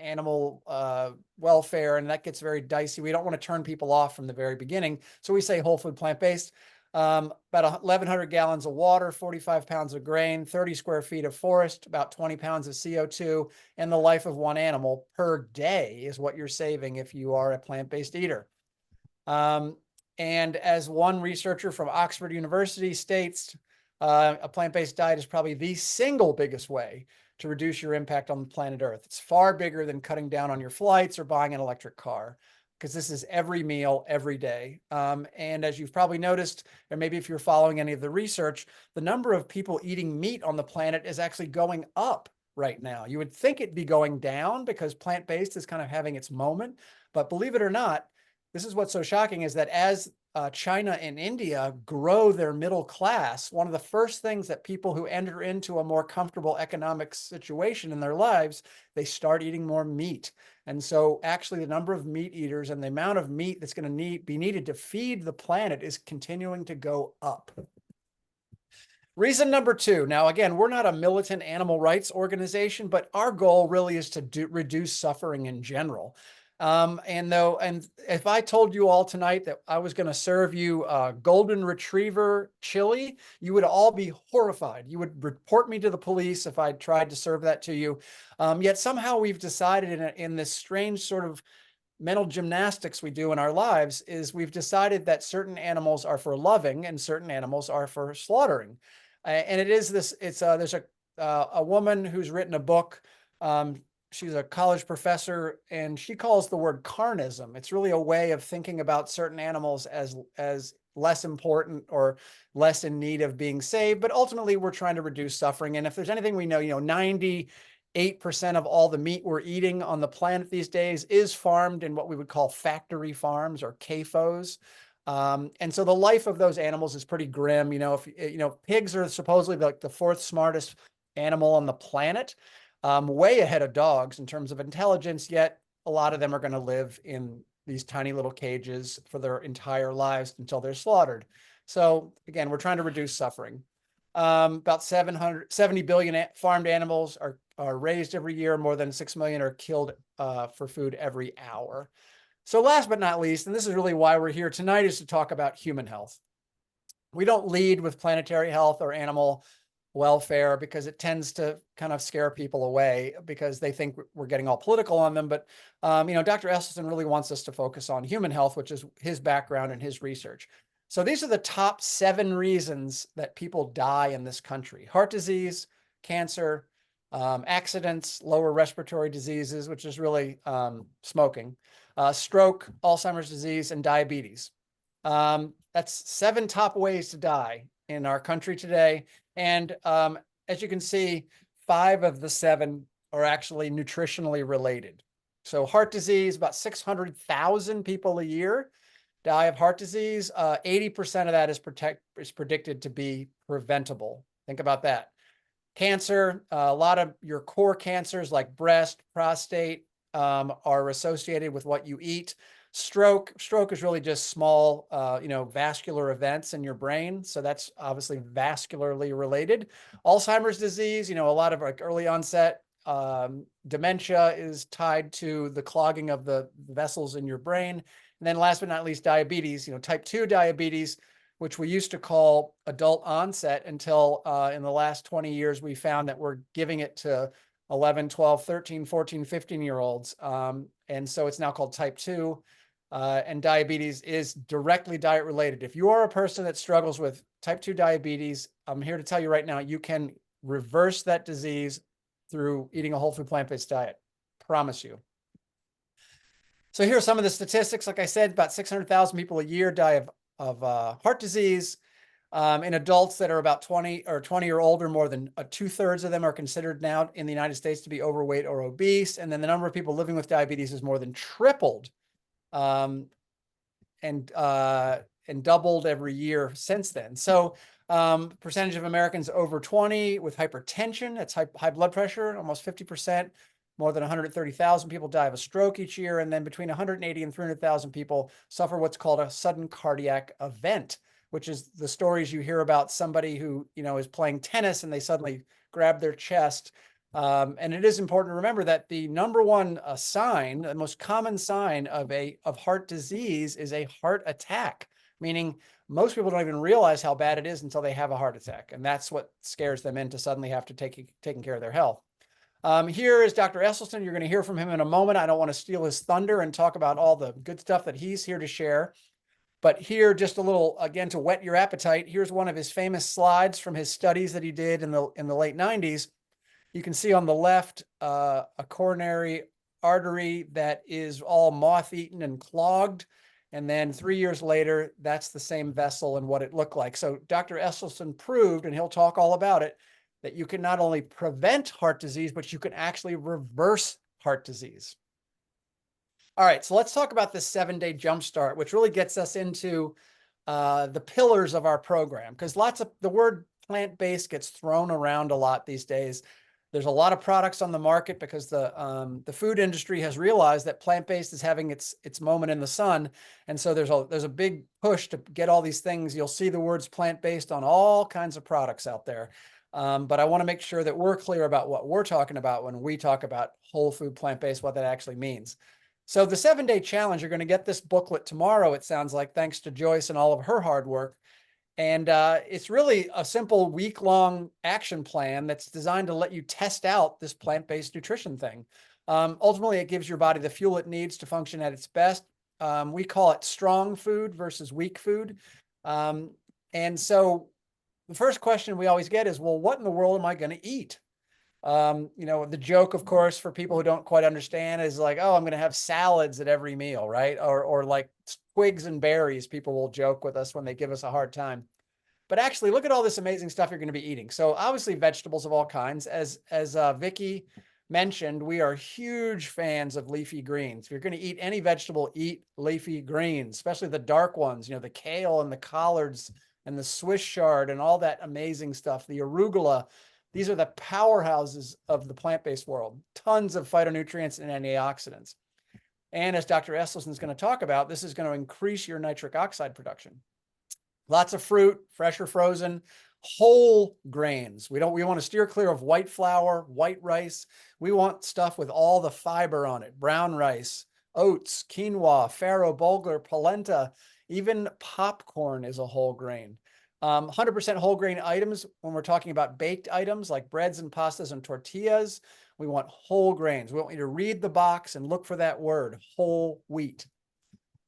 animal welfare, and that gets very dicey. We don't want to turn people off from the very beginning. So we say whole food plant-based. About 1,100 gallons of water, 45 pounds of grain, 30 square feet of forest, about 20 pounds of CO2, and the life of one animal per day is what you're saving if you are a plant-based eater. And as one researcher from Oxford University states, a plant-based diet is probably the single biggest way to reduce your impact on the planet Earth. It's far bigger than cutting down on your flights or buying an electric car, because this is every meal, every day. And as you've probably noticed, or maybe if you're following any of the research, the number of people eating meat on the planet is actually going up right now. You would think it'd be going down because plant-based is kind of having its moment. But believe it or not, this is what's so shocking, is that as China and India grow their middle class, one of the first things that people who enter into a more comfortable economic situation in their lives, they start eating more meat. And so actually the number of meat eaters and the amount of meat that's going to be needed to feed the planet is continuing to go up. Reason number 2. Now, again, we're not a militant animal rights organization, but our goal really is to reduce suffering in general. And if I told you all tonight that I was going to serve you golden retriever chili, you would all be horrified. You would report me to the police if I tried to serve that to you. Yet somehow we've decided in this strange sort of mental gymnastics we do in our lives, is we've decided that certain animals are for loving and certain animals are for slaughtering. And it is this, there's a woman who's written a book. She's a college professor, and she calls the word carnism. It's really a way of thinking about certain animals as less important or less in need of being saved. But ultimately, we're trying to reduce suffering. And if there's anything we know, 98% of all the meat we're eating on the planet these days is farmed in what we would call factory farms, or CAFOs. And so the life of those animals is pretty grim. Pigs are supposedly like the 4th smartest animal on the planet. Way ahead of dogs in terms of intelligence, yet a lot of them are going to live in these tiny little cages for their entire lives until they're slaughtered. So again, we're trying to reduce suffering. About 770 billion farmed animals are raised every year. More than 6 million are killed for food every hour. So last but not least, and this is really why we're here tonight, is to talk about human health. We don't lead with planetary health or animal welfare because it tends to kind of scare people away because they think we're getting all political on them. But, Dr. Esselstyn really wants us to focus on human health, which is his background and his research. So these are the top 7 reasons that people die in this country: heart disease, cancer, accidents, lower respiratory diseases, which is really smoking, stroke, Alzheimer's disease, and diabetes. That's 7 top ways to die in our country today. And as you can see, 5 of the 7 are actually nutritionally related. So heart disease, about 600,000 people a year die of heart disease. 80% of that is predicted to be preventable. Think about that. Cancer, a lot of your core cancers like breast, prostate are associated with what you eat. Stroke is really just small, vascular events in your brain. So that's obviously vascularly related. Alzheimer's disease, a lot of like early onset dementia is tied to the clogging of the vessels in your brain. And then last but not least, diabetes, type 2 diabetes, which we used to call adult onset until in the last 20 years, we found that we're giving it to 11, 12, 13, 14, 15-year-olds. And so it's now called type 2. And diabetes is directly diet related. If you are a person that struggles with type 2 diabetes, I'm here to tell you right now, you can reverse that disease through eating a whole food plant-based diet. Promise you. So here are some of the statistics. Like I said, about 600,000 people a year die of heart disease. In adults that are about 20 or older, more than 2/3 of them are considered now in the United States to be overweight or obese. And then the number of people living with diabetes is more than tripled. And and doubled every year since then. So percentage of Americans over 20 with hypertension, that's high blood pressure, almost 50%. More than 130,000 people die of a stroke each year. And then between 180 and 300,000 people suffer what's called a sudden cardiac event, which is the stories you hear about somebody who, is playing tennis and they suddenly grab their chest. And it is important to remember that the number one sign, the most common sign of heart disease is a heart attack, meaning most people don't even realize how bad it is until they have a heart attack. And that's what scares them into suddenly have to taking care of their health. Here is Dr. Esselstyn. You're going to hear from him in a moment. I don't want to steal his thunder and talk about all the good stuff that he's here to share. But here, just a little, again, to whet your appetite, here's one of his famous slides from his studies that he did in the late 90s. You can see on the left a coronary artery that is all moth-eaten and clogged. And then 3 years later, that's the same vessel and what it looked like. So Dr. Esselstyn proved, and he'll talk all about it, that you can not only prevent heart disease, but you can actually reverse heart disease. All right, so let's talk about this 7-day jumpstart, which really gets us into the pillars of our program, because the word plant-based gets thrown around a lot these days. There's a lot of products on the market because the food industry has realized that plant-based is having its moment in the sun. And so there's a big push to get all these things. You'll see the words plant-based on all kinds of products out there. But I want to make sure that we're clear about what we're talking about when we talk about whole food plant-based, what that actually means. So the 7-day challenge, you're going to get this booklet tomorrow, it sounds like, thanks to Joyce and all of her hard work. And it's really a simple week-long action plan that's designed to let you test out this plant-based nutrition thing. Ultimately, it gives your body the fuel it needs to function at its best. We call it strong food versus weak food. And so the first question we always get is, well, what in the world am I going to eat? The joke, of course, for people who don't quite understand is like, oh, I'm going to have salads at every meal, right? Or like twigs and berries. People will joke with us when they give us a hard time. But actually, look at all this amazing stuff you're going to be eating. So obviously vegetables of all kinds. As Vicki mentioned, we are huge fans of leafy greens. If you're going to eat any vegetable, eat leafy greens, especially the dark ones, the kale and the collards and the Swiss chard and all that amazing stuff, the arugula. These are the powerhouses of the plant-based world. Tons of phytonutrients and antioxidants. And as Dr. Esselstyn is going to talk about, this is going to increase your nitric oxide production. Lots of fruit, fresh or frozen, whole grains. We want to steer clear of white flour, white rice. We want stuff with all the fiber on it. Brown rice, oats, quinoa, farro, bulgur, polenta, even popcorn is a whole grain. 100% whole grain items, when we're talking about baked items like breads and pastas and tortillas, we want whole grains. We want you to read the box and look for that word, whole wheat.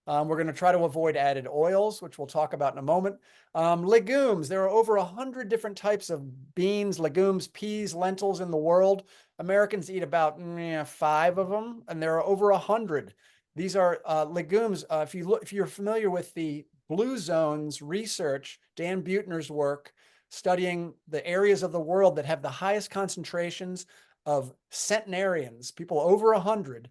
We're going to try to avoid added oils, which we'll talk about in a moment. Legumes, there are over 100 different types of beans, legumes, peas, lentils in the world. Americans eat about 5 of them, and there are over 100. These are legumes. If you're familiar with the Blue Zones research, Dan Buettner's work studying the areas of the world that have the highest concentrations of centenarians, people over 100,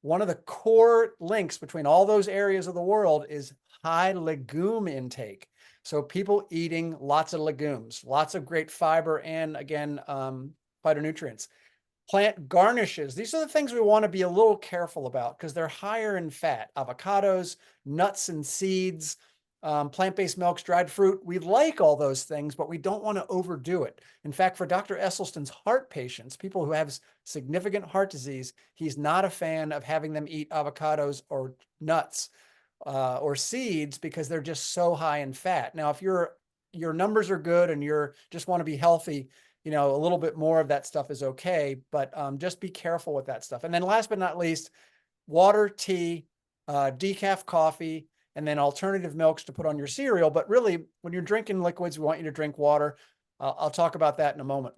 one of the core links between all those areas of the world is high legume intake. So people eating lots of legumes, lots of great fiber, and again, phytonutrients. Plant garnishes. These are the things we want to be a little careful about because they're higher in fat. Avocados, nuts and seeds, plant-based milks, dried fruit. We like all those things, but we don't want to overdo it. In fact, for Dr. Esselstyn's heart patients, people who have significant heart disease, he's not a fan of having them eat avocados or nuts or seeds because they're just so high in fat. Now, if your numbers are good and you're just want to be healthy, a little bit more of that stuff is okay, but just be careful with that stuff. And then last but not least, water, tea, decaf coffee, and then alternative milks to put on your cereal. But really, when you're drinking liquids, we want you to drink water. I'll talk about that in a moment.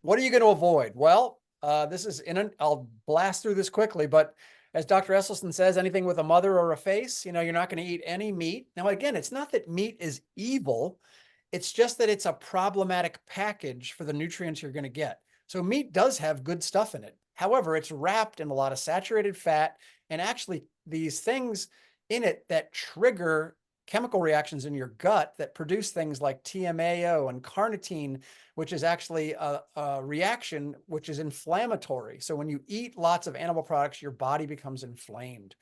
What are you going to avoid? Well, I'll blast through this quickly, but as Dr. Esselstyn says, anything with a mother or a face, you're not going to eat any meat. Now, again, it's not that meat is evil. It's just that it's a problematic package for the nutrients you're going to get. So meat does have good stuff in it. However, it's wrapped in a lot of saturated fat and actually these things in it that trigger chemical reactions in your gut that produce things like TMAO and carnitine, which is actually a reaction which is inflammatory. So when you eat lots of animal products, your body becomes inflamed.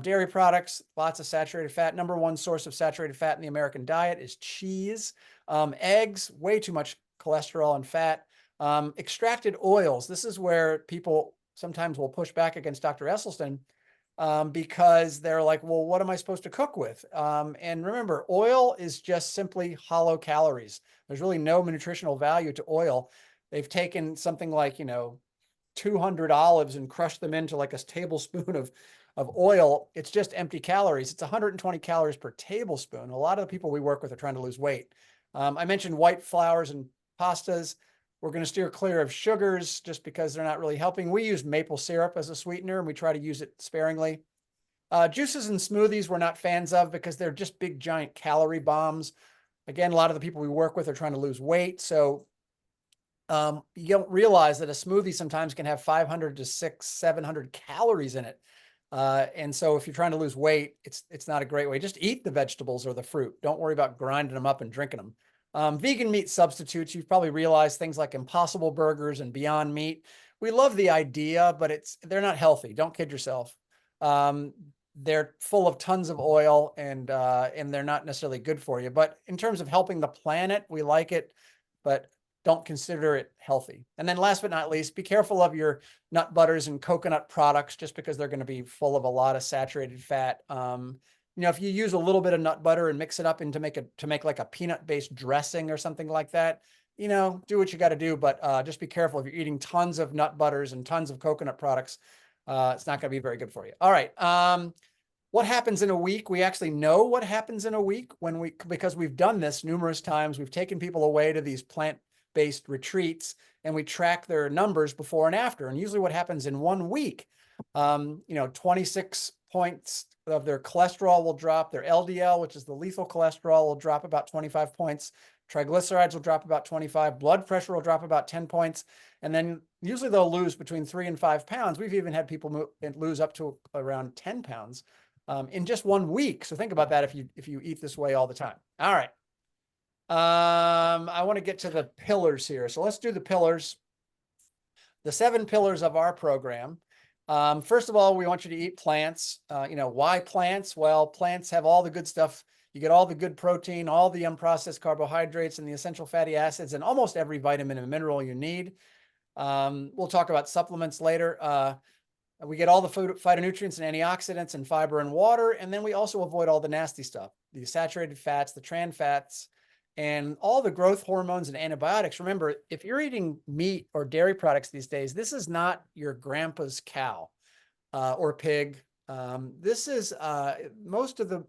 Dairy products, lots of saturated fat. Number one source of saturated fat in the American diet is cheese. Eggs, way too much cholesterol and fat. Extracted oils. This is where people sometimes will push back against Dr. Esselstyn because they're like, well, what am I supposed to cook with? And remember, oil is just simply hollow calories. There's really no nutritional value to oil. They've taken something like, 200 olives and crushed them into like a tablespoon of oil. It's just empty calories. It's 120 calories per tablespoon. A lot of the people we work with are trying to lose weight. I mentioned white flours and pastas. We're going to steer clear of sugars just because they're not really helping. We use maple syrup as a sweetener, and we try to use it sparingly. Juices and smoothies we're not fans of because they're just big, giant calorie bombs. Again, a lot of the people we work with are trying to lose weight. So you don't realize that a smoothie sometimes can have 500 to 600-700 calories in it. And so if you're trying to lose weight, it's not a great way. Just eat the vegetables or the fruit. Don't worry about grinding them up and drinking them. Vegan meat substitutes, you've probably realized things like Impossible Burgers and Beyond Meat. We love the idea, but they're not healthy. Don't kid yourself. They're full of tons of oil and they're not necessarily good for you. But in terms of helping the planet, we like it, but don't consider it healthy. And then last but not least, be careful of your nut butters and coconut products just because they're going to be full of a lot of saturated fat. If you use a little bit of nut butter and mix it up to make like a peanut-based dressing or something like that, do what you got to do, but just be careful if you're eating tons of nut butters and tons of coconut products. It's not going to be very good for you. All right. What happens in a week? We actually know what happens in a week because we've done this numerous times. We've taken people away to these plant-based retreats and we track their numbers before and after. And usually what happens in 1 week, 26 points of their cholesterol will drop. Their LDL, which is the lethal cholesterol, will drop about 25 points. Triglycerides will drop about 25. Blood pressure will drop about 10 points. And then usually they'll lose between 3 and 5 pounds. We've even had people lose up to around 10 pounds in just 1 week. So think about that if you eat this way all the time. All right. I want to get to the pillars here. So let's do the pillars. The 7 pillars of our program. First of all, we want you to eat plants. Why plants? Well, plants have all the good stuff. You get all the good protein, all the unprocessed carbohydrates and the essential fatty acids and almost every vitamin and mineral you need. We'll talk about supplements later. We get all the phytonutrients and antioxidants and fiber and water. And then we also avoid all the nasty stuff, the saturated fats, the trans fats, and all the growth hormones and antibiotics. Remember, if you're eating meat or dairy products these days, this is not your grandpa's cow or pig. This is most of the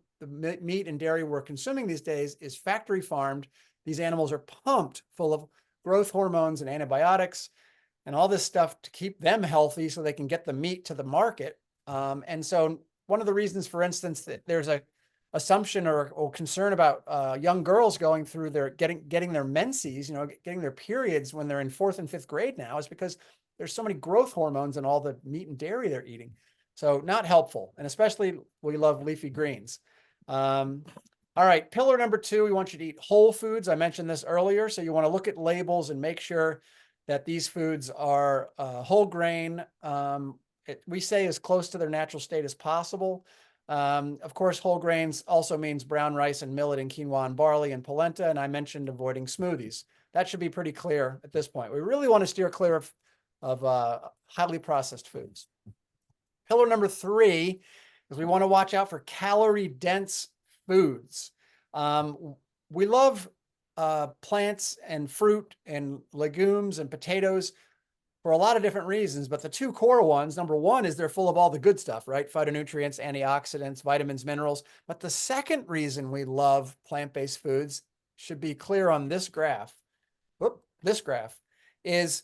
meat and dairy we're consuming these days is factory farmed. These animals are pumped full of growth hormones and antibiotics and all this stuff to keep them healthy so they can get the meat to the market. And so one of the reasons, for instance, that there's a assumption or concern about young girls going through getting their menses, getting their periods when they're in 4th and 5th grade now is because there's so many growth hormones in all the meat and dairy they're eating. So not helpful. And especially we love leafy greens. All right. Pillar number 2, we want you to eat whole foods. I mentioned this earlier. So you want to look at labels and make sure that these foods are whole grain. We say as close to their natural state as possible. Of course, whole grains also means brown rice and millet and quinoa and barley and polenta. And I mentioned avoiding smoothies. That should be pretty clear at this point. We really want to steer clear of highly processed foods. Pillar number 3 is we want to watch out for calorie-dense foods. We love plants and fruit and legumes and potatoes for a lot of different reasons, but the 2 core ones, number 1 is they're full of all the good stuff, right? Phytonutrients, antioxidants, vitamins, minerals. But the second reason we love plant-based foods should be clear on this graph. This graph is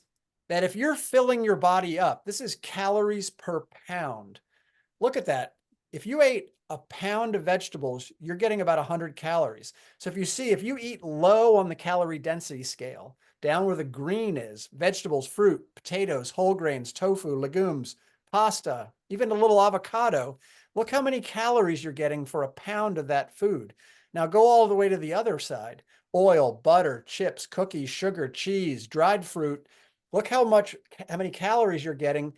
that if you're filling your body up, this is calories per pound. Look at that. If you ate a pound of vegetables, you're getting about 100 calories. So if you eat low on the calorie density scale, down where the green is, vegetables, fruit, potatoes, whole grains, tofu, legumes, pasta, even a little avocado, Look how many calories you're getting for a pound of that food. Now go all the way to the other side. Oil, butter, chips, cookies, sugar, cheese, dried fruit. Look how many calories you're getting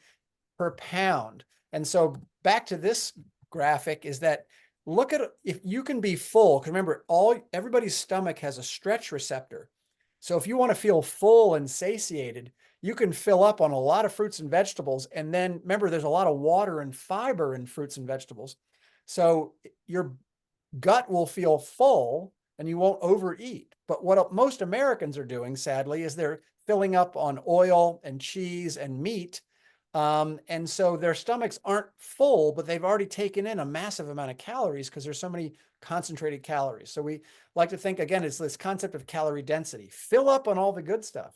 per pound. And so back to this graphic is that look at if you can be full, because remember, everybody's stomach has a stretch receptor. So if you want to feel full and satiated, you can fill up on a lot of fruits and vegetables. And then remember, there's a lot of water and fiber in fruits and vegetables. So your gut will feel full and you won't overeat. But what most Americans are doing, sadly, is they're filling up on oil and cheese and meat. And so their stomachs aren't full, but they've already taken in a massive amount of calories because there's so many concentrated calories. So we like to think, again, it's this concept of calorie density. Fill up on all the good stuff.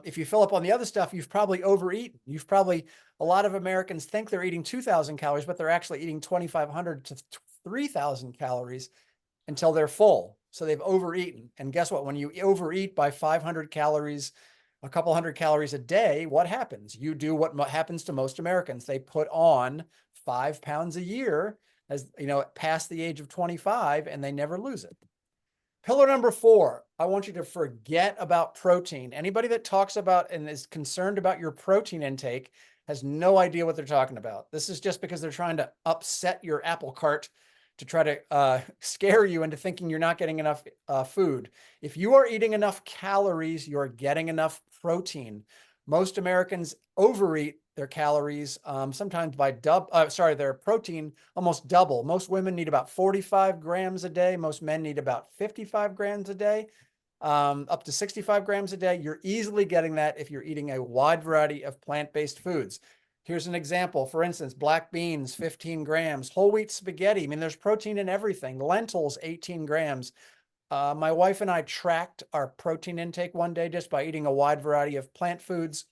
If you fill up on the other stuff, you've probably overeaten. A lot of Americans think they're eating 2,000 calories, but they're actually eating 2,500 to 3,000 calories until they're full. So they've overeaten. And guess what? When you overeat by 500 calories, a couple hundred calories a day, what happens? You do what happens to most Americans. They put on 5 pounds a year as you know, past the age of 25, and they never lose it. Pillar number 4, I want you to forget about protein. Anybody that talks about and is concerned about your protein intake has no idea what they're talking about. This is just because they're trying to upset your apple cart to try to scare you into thinking you're not getting enough food. If you are eating enough calories, you're getting enough protein. Most Americans overeat their calories, sometimes by their protein almost double. Most women need about 45 grams a day. Most men need about 55 grams a day, up to 65 grams a day. You're easily getting that if you're eating a wide variety of plant-based foods. Here's an example. For instance, black beans, 15 grams, whole wheat spaghetti. I mean, there's protein in everything. Lentils, 18 grams. My wife and I tracked our protein intake one day just by eating a wide variety of plant foods,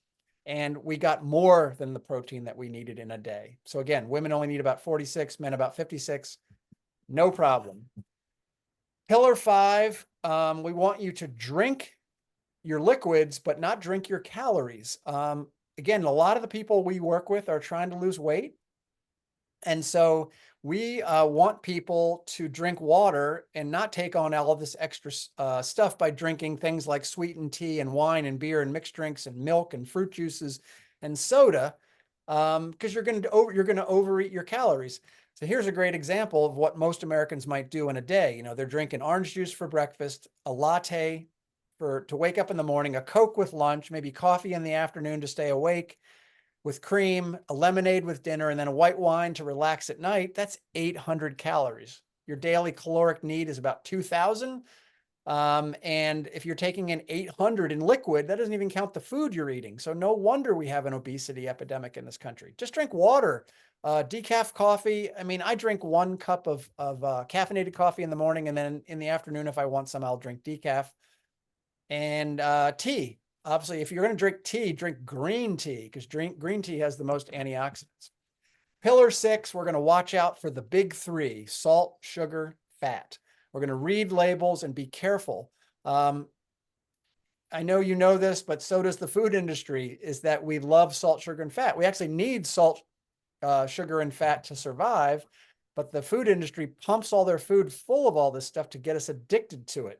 and we got more than the protein that we needed in a day. So again, women only need about 46, men about 56. No problem. Pillar 5, we want you to drink your liquids, but not drink your calories. Again, a lot of the people we work with are trying to lose weight. And so we want people to drink water and not take on all of this extra stuff by drinking things like sweetened tea and wine and beer and mixed drinks and milk and fruit juices and soda, because you're going to overeat your calories. So here's a great example of what most Americans might do in a day. You know, they're drinking orange juice for breakfast, a latte to wake up in the morning, a Coke with lunch, maybe coffee in the afternoon to stay awake, with cream, a lemonade with dinner, and then a white wine to relax at night. That's 800 calories. Your daily caloric need is about 2,000. And if you're taking in 800 in liquid, that doesn't even count the food you're eating. So no wonder we have an obesity epidemic in this country. Just drink water, decaf coffee. I mean, I drink 1 cup of caffeinated coffee in the morning, and then in the afternoon, if I want some, I'll drink decaf. And tea. Obviously, if you're going to drink tea, drink green tea, because green tea has the most antioxidants. Pillar 6, we're going to watch out for the big 3, salt, sugar, fat. We're going to read labels and be careful. I know you know this, but so does the food industry, is that we love salt, sugar, and fat. We actually need salt, sugar, and fat to survive, but the food industry pumps all their food full of all this stuff to get us addicted to it.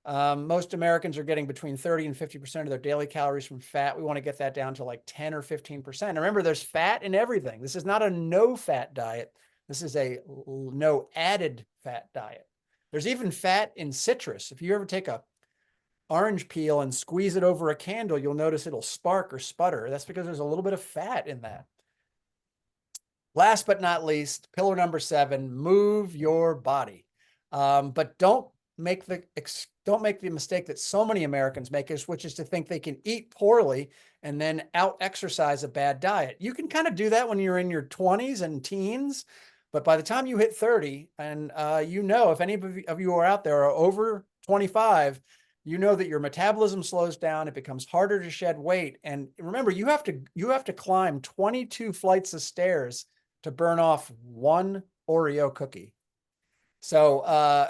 Most Americans are getting between 30 and 50% of their daily calories from fat. We want to get that down to like 10 or 15%. And remember, there's fat in everything. This is not a no-fat diet. This is a no added fat diet. There's even fat in citrus. If you ever take a orange peel and squeeze it over a candle, you'll notice it'll spark or sputter. That's because there's a little bit of fat in that. Last but not least, pillar number 7, move your body. But don't make the mistake that so many Americans make, which is to think they can eat poorly and then out-exercise a bad diet. You can kind of do that when you're in your 20s and teens, but by the time you hit 30, and if any of you are out there are over 25, you know that your metabolism slows down. It becomes harder to shed weight. And remember, you have to climb 22 flights of stairs to burn off 1 Oreo cookie. So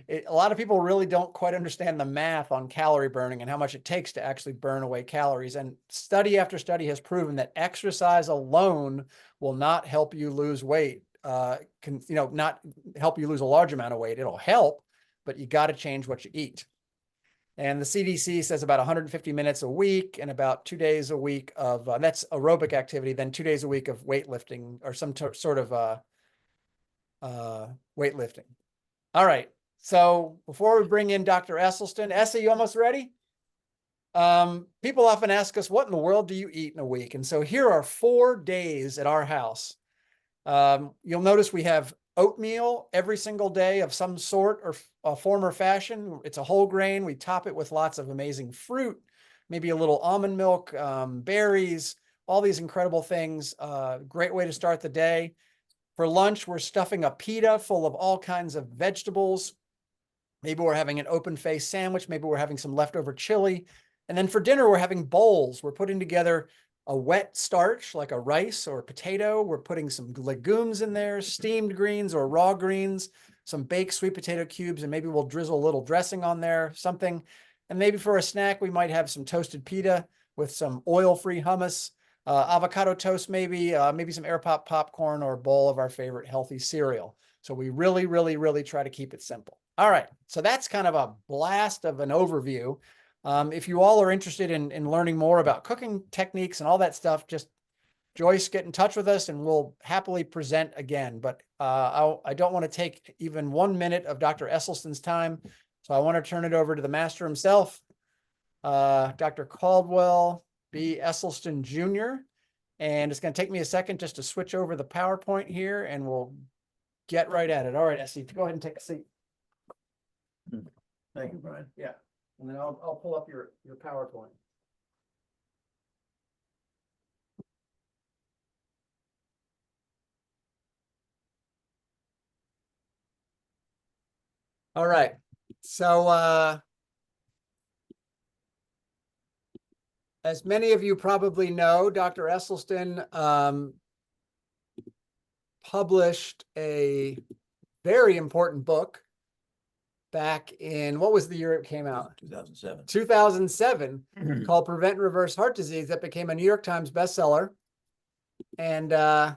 a lot of people really don't quite understand the math on calorie burning and how much it takes to actually burn away calories. And study after study has proven that exercise alone will not help you lose weight. Not help you lose a large amount of weight. It'll help, but you got to change what you eat. And the CDC says about 150 minutes a week and about 2 days a week of, that's aerobic activity, then 2 days a week of weightlifting or some sort of weightlifting. All right. So before we bring in Dr. Esselstyn, Essie, you almost ready? People often ask us, what in the world do you eat in a week? And so here are 4 days at our house. You'll notice we have oatmeal every single day of some sort or form or fashion. It's a whole grain. We top it with lots of amazing fruit, maybe a little almond milk, berries, all these incredible things. Great way to start the day. For lunch, we're stuffing a pita full of all kinds of vegetables. Maybe we're having an open-faced sandwich. Maybe we're having some leftover chili. And then for dinner, we're having bowls. We're putting together a wet starch like a rice or a potato. We're putting some legumes in there, steamed greens or raw greens, some baked sweet potato cubes, and maybe we'll drizzle a little dressing on there, something. And maybe for a snack, we might have some toasted pita with some oil-free hummus, avocado toast, maybe some air pop popcorn or a bowl of our favorite healthy cereal. So we really, really, really try to keep it simple. All right, so that's kind of a blast of an overview. If you all are interested in learning more about cooking techniques and all that stuff, just Joyce, get in touch with us and we'll happily present again. But I don't want to take even 1 minute of Dr. Esselstyn's time. So I want to turn it over to the master himself, Dr. Caldwell B. Esselstyn Jr. And it's going to take me a second just to switch over the PowerPoint here and we'll get right at it. All right, Essie, go ahead and take a seat. Thank you, Brian. Yeah. And then I'll pull up your PowerPoint. All right. So as many of you probably know, Dr. Esselstyn published a very important book back in, what was the year it came out? 2007. 2007, called Prevent and Reverse Heart Disease, that became a New York Times bestseller. And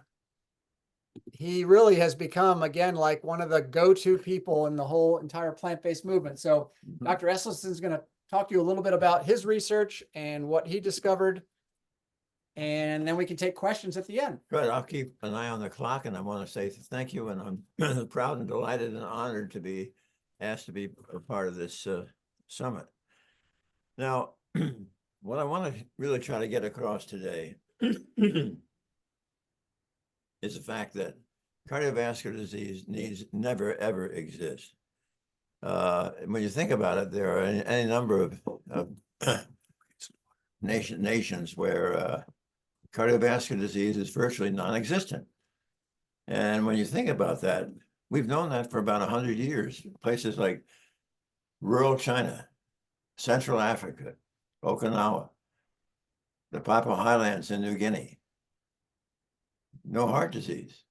he really has become, again, like one of the go-to people in the whole entire plant-based movement. So Dr. Esselstyn is going to talk to you a little bit about his research and what he discovered. And then we can take questions at the end. Good. I'll keep an eye on the clock, and I want to say thank you. And I'm proud and delighted and honored to be asked to be a part of this summit. Now, what I want to really try to get across today is the fact that cardiovascular disease needs never, ever exist. When you think about it, there are any number of nations where cardiovascular disease is virtually non-existent. And when you think about that, we've known that for about 100 years. Places like rural China, Central Africa, Okinawa, the Papua Highlands in New Guinea. No heart disease.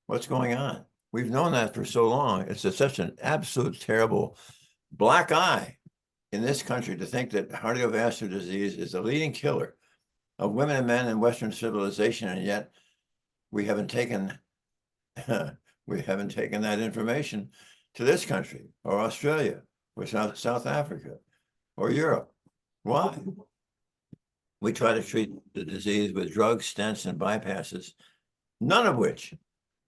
What's going on? We've known that for so long. It's such an absolute terrible black eye in this country to think that cardiovascular disease is the leading killer of women and men in Western civilization, and yet we haven't taken that information to this country or Australia or South Africa or Europe. Why? We try to treat the disease with drugs, stents, and bypasses, none of which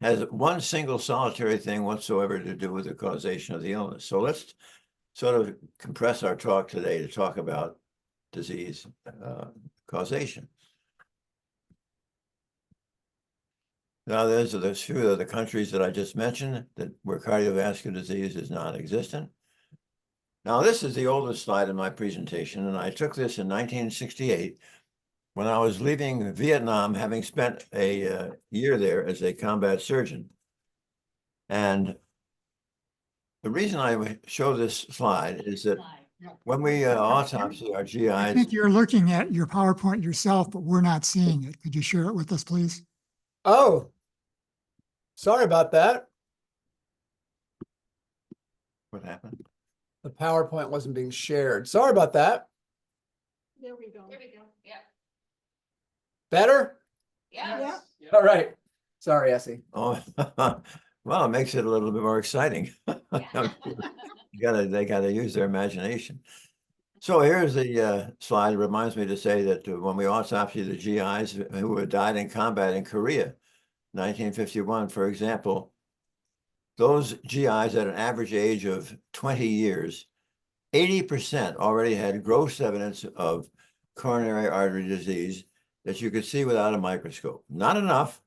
has one single solitary thing whatsoever to do with the causation of the illness. So let's sort of compress our talk today to talk about disease causation. Now, there's a few of the countries that I just mentioned where cardiovascular disease is non-existent. Now, this is the oldest slide in my presentation, and I took this in 1968 when I was leaving Vietnam, having spent a year there as a combat surgeon. And the reason I show this slide is that when we autopsy our I GIs, think you're looking at your PowerPoint yourself, but we're not seeing it. Could you share it with us, please? Oh, sorry about that. What happened? The PowerPoint wasn't being shared. Sorry about that. There we go. Yeah. Better? Yeah. All right. Sorry, Essie. Oh, well, it makes it a little bit more exciting. They gotta use their imagination. So here's the slide. It reminds me to say that when we autopsy the GIs who had died in combat in Korea, 1951, for example, those GIs at an average age of 20 years, 80% already had gross evidence of coronary artery disease that you could see without a microscope. Not enough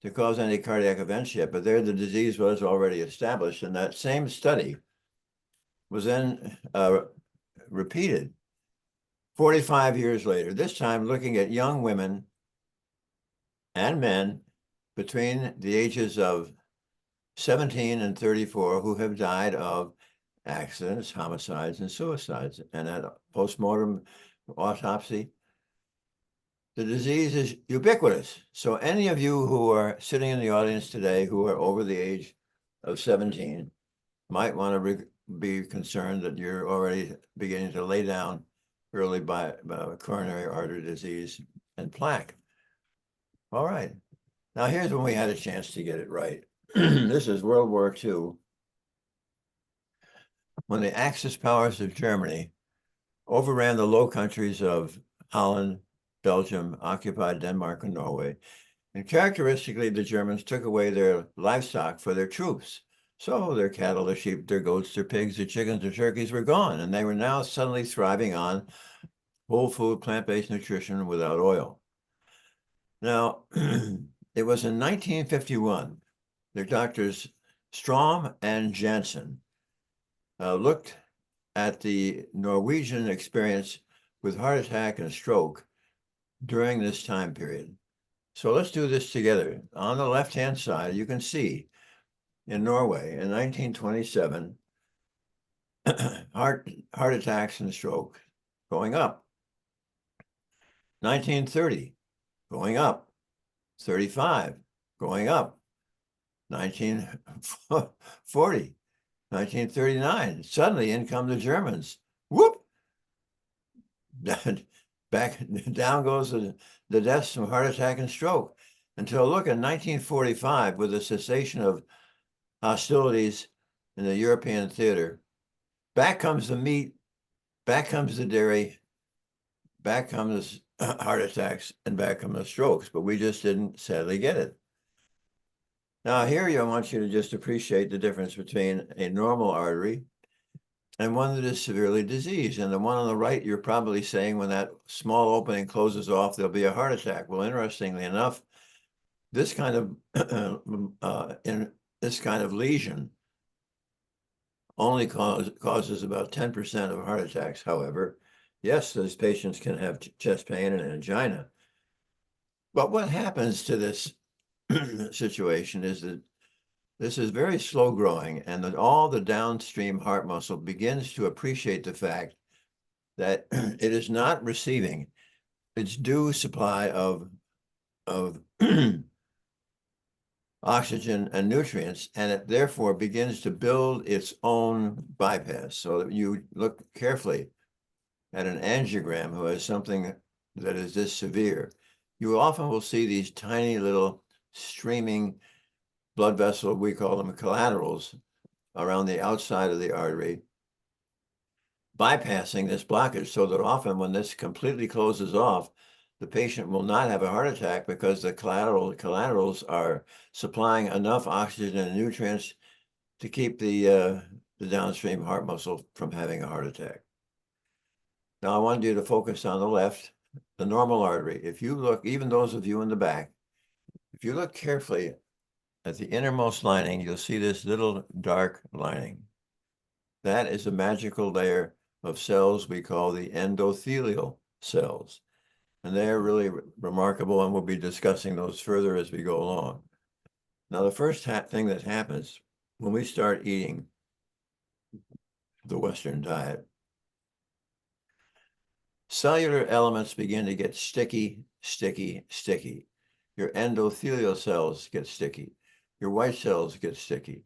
to cause any cardiac events yet, but there the disease was already established. And that same study was then repeated 45 years later, this time looking at young women and men between the ages of 17 and 34 who have died of accidents, homicides, and suicides. And at postmortem autopsy, the disease is ubiquitous. So any of you who are sitting in the audience today who are over the age of 17 might want to be concerned that you're already beginning to lay down early by coronary artery disease and plaque. All right. Now here's when we had a chance to get it right. This is World War II, when the Axis powers of Germany overran the Low Countries of Holland, Belgium, occupied Denmark and Norway. And characteristically, the Germans took away their livestock for their troops. So their cattle, their sheep, their goats, their pigs, their chickens, their turkeys were gone. And they were now suddenly thriving on whole food, plant-based nutrition without oil. Now, it was in 1951, their doctors Strom and Janssen looked at the Norwegian experience with heart attack and stroke during this time period. So let's do this together. On the left-hand side, you can see in Norway in 1927, heart attacks and stroke going up. 1930, going up. 35, going up. 1940, 1939, suddenly in come the Germans. Whoop! Back down goes the deaths from heart attack and stroke. Until look at 1945 with the cessation of hostilities in the European theater. Back comes the meat, back comes the dairy, back comes heart attacks, and back come the strokes, but we just didn't sadly get it. Now here I want you to just appreciate the difference between a normal artery and one that is severely diseased. And the one on the right, you're probably saying when that small opening closes off, there'll be a heart attack. Well, interestingly enough, this kind of lesion only causes about 10% of heart attacks. However, yes, those patients can have chest pain and angina. But what happens to this situation is that this is very slow growing, and that all the downstream heart muscle begins to appreciate the fact that it is not receiving its due supply of oxygen and nutrients, and it therefore begins to build its own bypass. So that you look carefully at an angiogram who has something that is this severe, you often will see these tiny little streaming blood vessel, we call them collaterals, around the outside of the artery, bypassing this blockage, so that often when this completely closes off, the patient will not have a heart attack because the collaterals are supplying enough oxygen and nutrients to keep the downstream heart muscle from having a heart attack. Now I wanted you to focus on the left, the normal artery. If you look, even those of you in the back, if you look carefully at the innermost lining, you'll see this little dark lining. That is a magical layer of cells we call the endothelial cells. And they are really remarkable, and we'll be discussing those further as we go along. Now, the first thing that happens when we start eating the Western diet, cellular elements begin to get sticky, sticky, sticky. Your endothelial cells get sticky. Your white cells get sticky.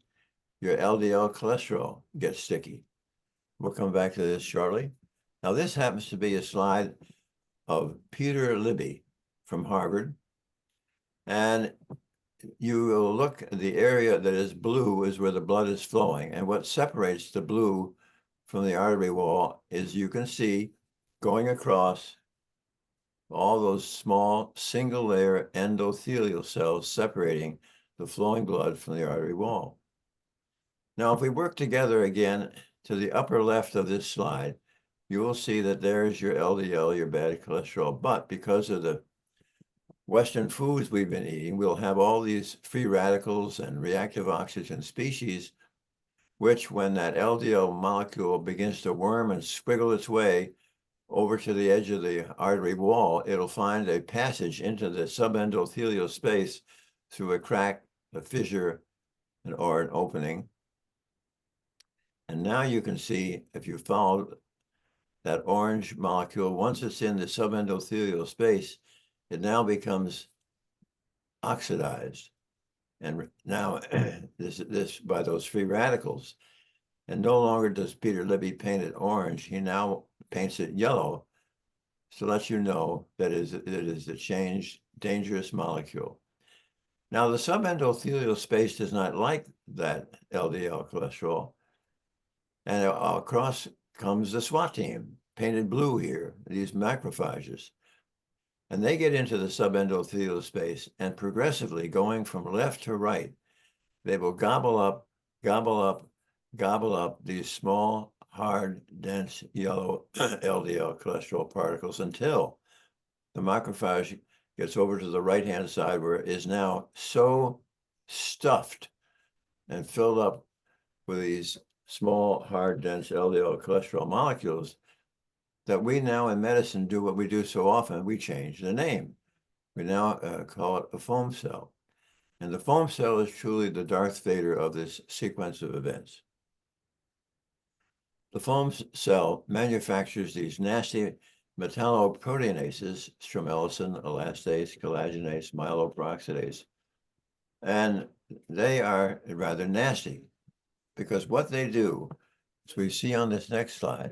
your LDL cholesterol gets sticky. We'll come back to this shortly. Now, this happens to be a slide of Peter Libby from Harvard. And you will look at the area that is blue is where the blood is flowing. And what separates the blue from the artery wall is, you can see going across all those small single layer endothelial cells separating the flowing blood from the artery wall. Now, if we work together again to the upper left of this slide, you will see that there's your LDL, your bad cholesterol. But because of the Western foods we've been eating, we'll have all these free radicals and reactive oxygen species, which, when that LDL molecule begins to worm and squiggle its way over to the edge of the artery wall, it'll find a passage into the subendothelial space through a crack, a fissure, or an opening. And now you can see, if you follow that orange molecule, once it's in the subendothelial space, it now becomes oxidized. And now this by those free radicals. And no longer does Peter Libby paint it orange. He now paints it yellow to let you know that it is a changed, dangerous molecule. Now, the subendothelial space does not like that LDL cholesterol. And across comes the SWAT team, painted blue here, these macrophages. And they get into the subendothelial space, and progressively, going from left to right, they will gobble up these small, hard, dense, yellow LDL cholesterol particles until the macrophage gets over to the right-hand side, where it is now so stuffed and filled up with these small, hard, dense LDL cholesterol molecules that we now in medicine do what we do so often: we change the name. We now call it a foam cell. And the foam cell is truly the Darth Vader of this sequence of events. The foam cell manufactures these nasty metalloproteinases, stromelicin, elastase, collagenase, myeloperoxidase. And they are rather nasty, because what they do, as we see on this next slide,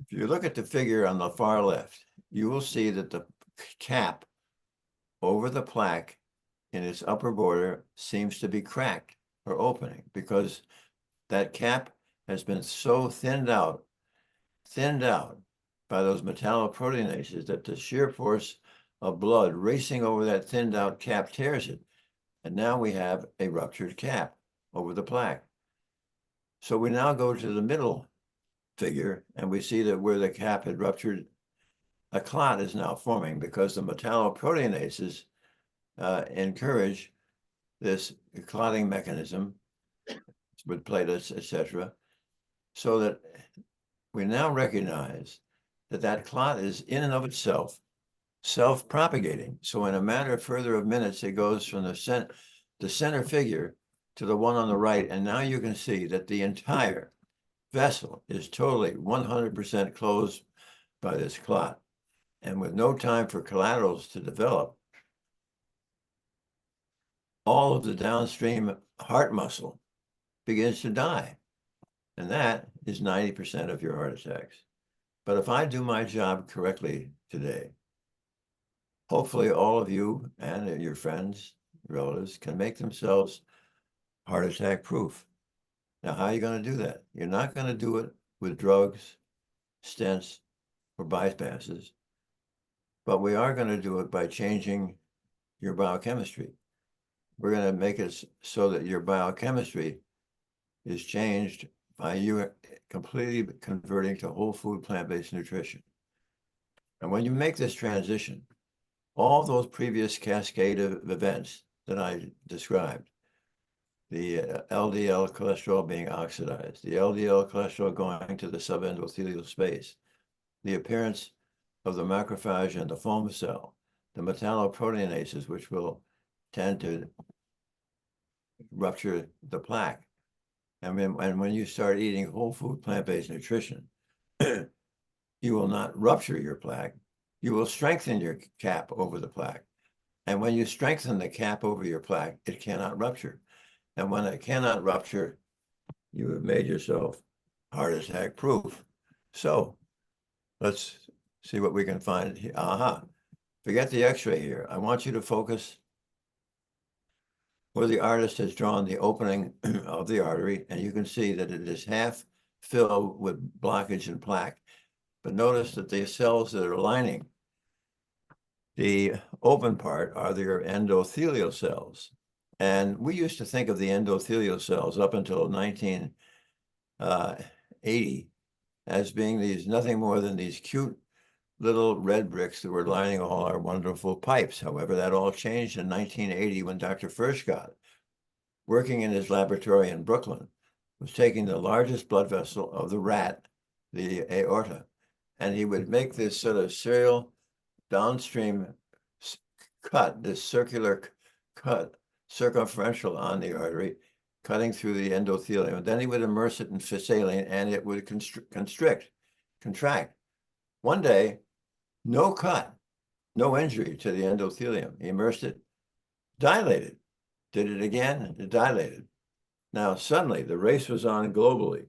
if you look at the figure on the far left, you will see that the cap over the plaque in its upper border seems to be cracked or opening, because that cap has been so thinned out by those metalloproteinases that the sheer force of blood racing over that thinned out cap tears it. And now we have a ruptured cap over the plaque. So we now go to the middle figure, and we see that where the cap had ruptured, a clot is now forming, because the metalloproteinases encourage this clotting mechanism with platelets, etc., so that we now recognize that that clot is in and of itself self-propagating. So in a matter further of minutes, it goes from the center figure to the one on the right, and now you can see that the entire vessel is totally 100% closed by this clot. And with no time for collaterals to develop, all of the downstream heart muscle begins to die. And that is 90% of your heart attacks. But if I do my job correctly today, hopefully all of you and your friends, relatives can make themselves heart attack proof. Now, how are you going to do that? You're not going to do it with drugs, stents, or bypasses, but we are going to do it by changing your biochemistry. We're going to make it so that your biochemistry is changed by you completely converting to whole food, plant-based nutrition. And when you make this transition, all those previous cascade of events that I described, the LDL cholesterol being oxidized, the LDL cholesterol going to the subendothelial space, the appearance of the macrophage and the foam cell, the metalloproteinases, which will tend to rupture the plaque. And when you start eating whole food, plant-based nutrition, you will not rupture your plaque. You will strengthen your cap over the plaque. And when you strengthen the cap over your plaque, it cannot rupture. And when it cannot rupture, you have made yourself heart attack proof. So let's see what we can find here. Aha. Forget the x-ray here. I want you to focus where the artist has drawn the opening of the artery, and you can see that it is half filled with blockage and plaque. But notice that the cells that are lining the open part are their endothelial cells. And we used to think of the endothelial cells up until 1980 as being these nothing more than these cute little red bricks that were lining all our wonderful pipes. However, that all changed in 1980 when Dr. Furchtgott, working in his laboratory in Brooklyn, was taking the largest blood vessel of the rat, the aorta, and he would make this sort of serial downstream cut, this circular cut, circumferential on the artery, cutting through the endothelium. And then he would immerse it in saline and it would contract. One day, no cut, no injury to the endothelium. He immersed it, dilated, did it again, it dilated. Now, suddenly, the race was on globally.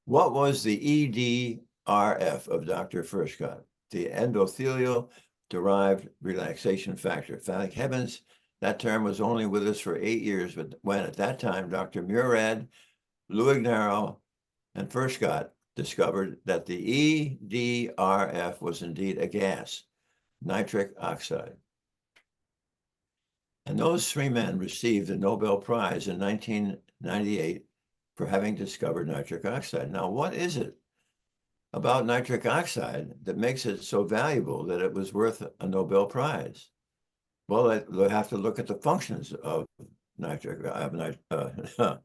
What was the EDRF of Dr. Furchtgott? The endothelial derived relaxation factor. Thank heavens, that term was only with us for 8 years, but when at that time, Dr. Murad, Luignaro, and Furchtgott discovered that the EDRF was indeed a gas, nitric oxide. And those three men received the Nobel Prize in 1998 for having discovered nitric oxide. Now, what is it about nitric oxide that makes it so valuable that it was worth a Nobel Prize? Well, they'll have to look at the functions of nitric oxide.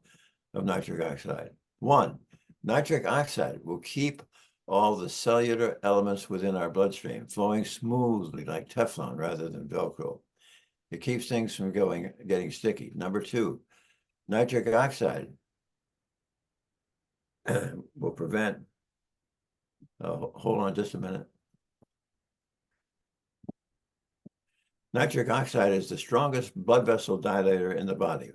One, nitric oxide will keep all the cellular elements within our bloodstream flowing smoothly like Teflon rather than Velcro. It keeps things from getting sticky. Number two, nitric oxide will prevent, hold on just a minute. Nitric oxide is the strongest blood vessel dilator in the body.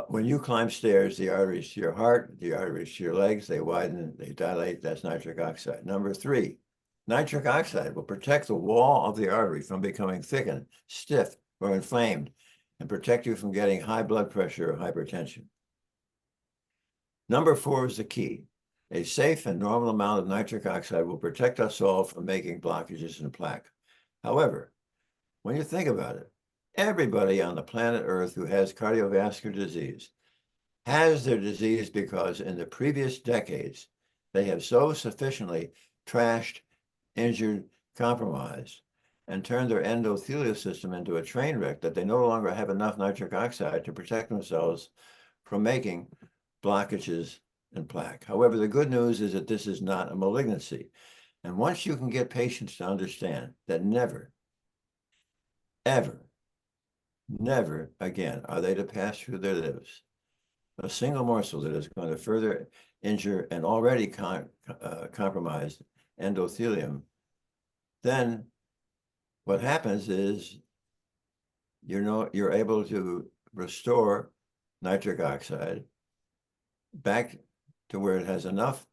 When you climb stairs, the arteries to your heart, the arteries to your legs, they widen, they dilate, that's nitric oxide. Number three, nitric oxide will protect the wall of the artery from becoming thickened, stiff, or inflamed, and protect you from getting high blood pressure or hypertension. Number four is the key. A safe and normal amount of nitric oxide will protect us all from making blockages and plaque. However, when you think about it, everybody on the planet Earth who has cardiovascular disease has their disease because in the previous decades, they have so sufficiently trashed, injured, compromised, and turned their endothelial system into a train wreck that they no longer have enough nitric oxide to protect themselves from making blockages and plaque. However, the good news is that this is not a malignancy. And once you can get patients to understand that never, ever, never again are they to pass through their lives a single morsel that is going to further injure an already compromised endothelium, then what happens is you're able to restore nitric oxide back to where it has enough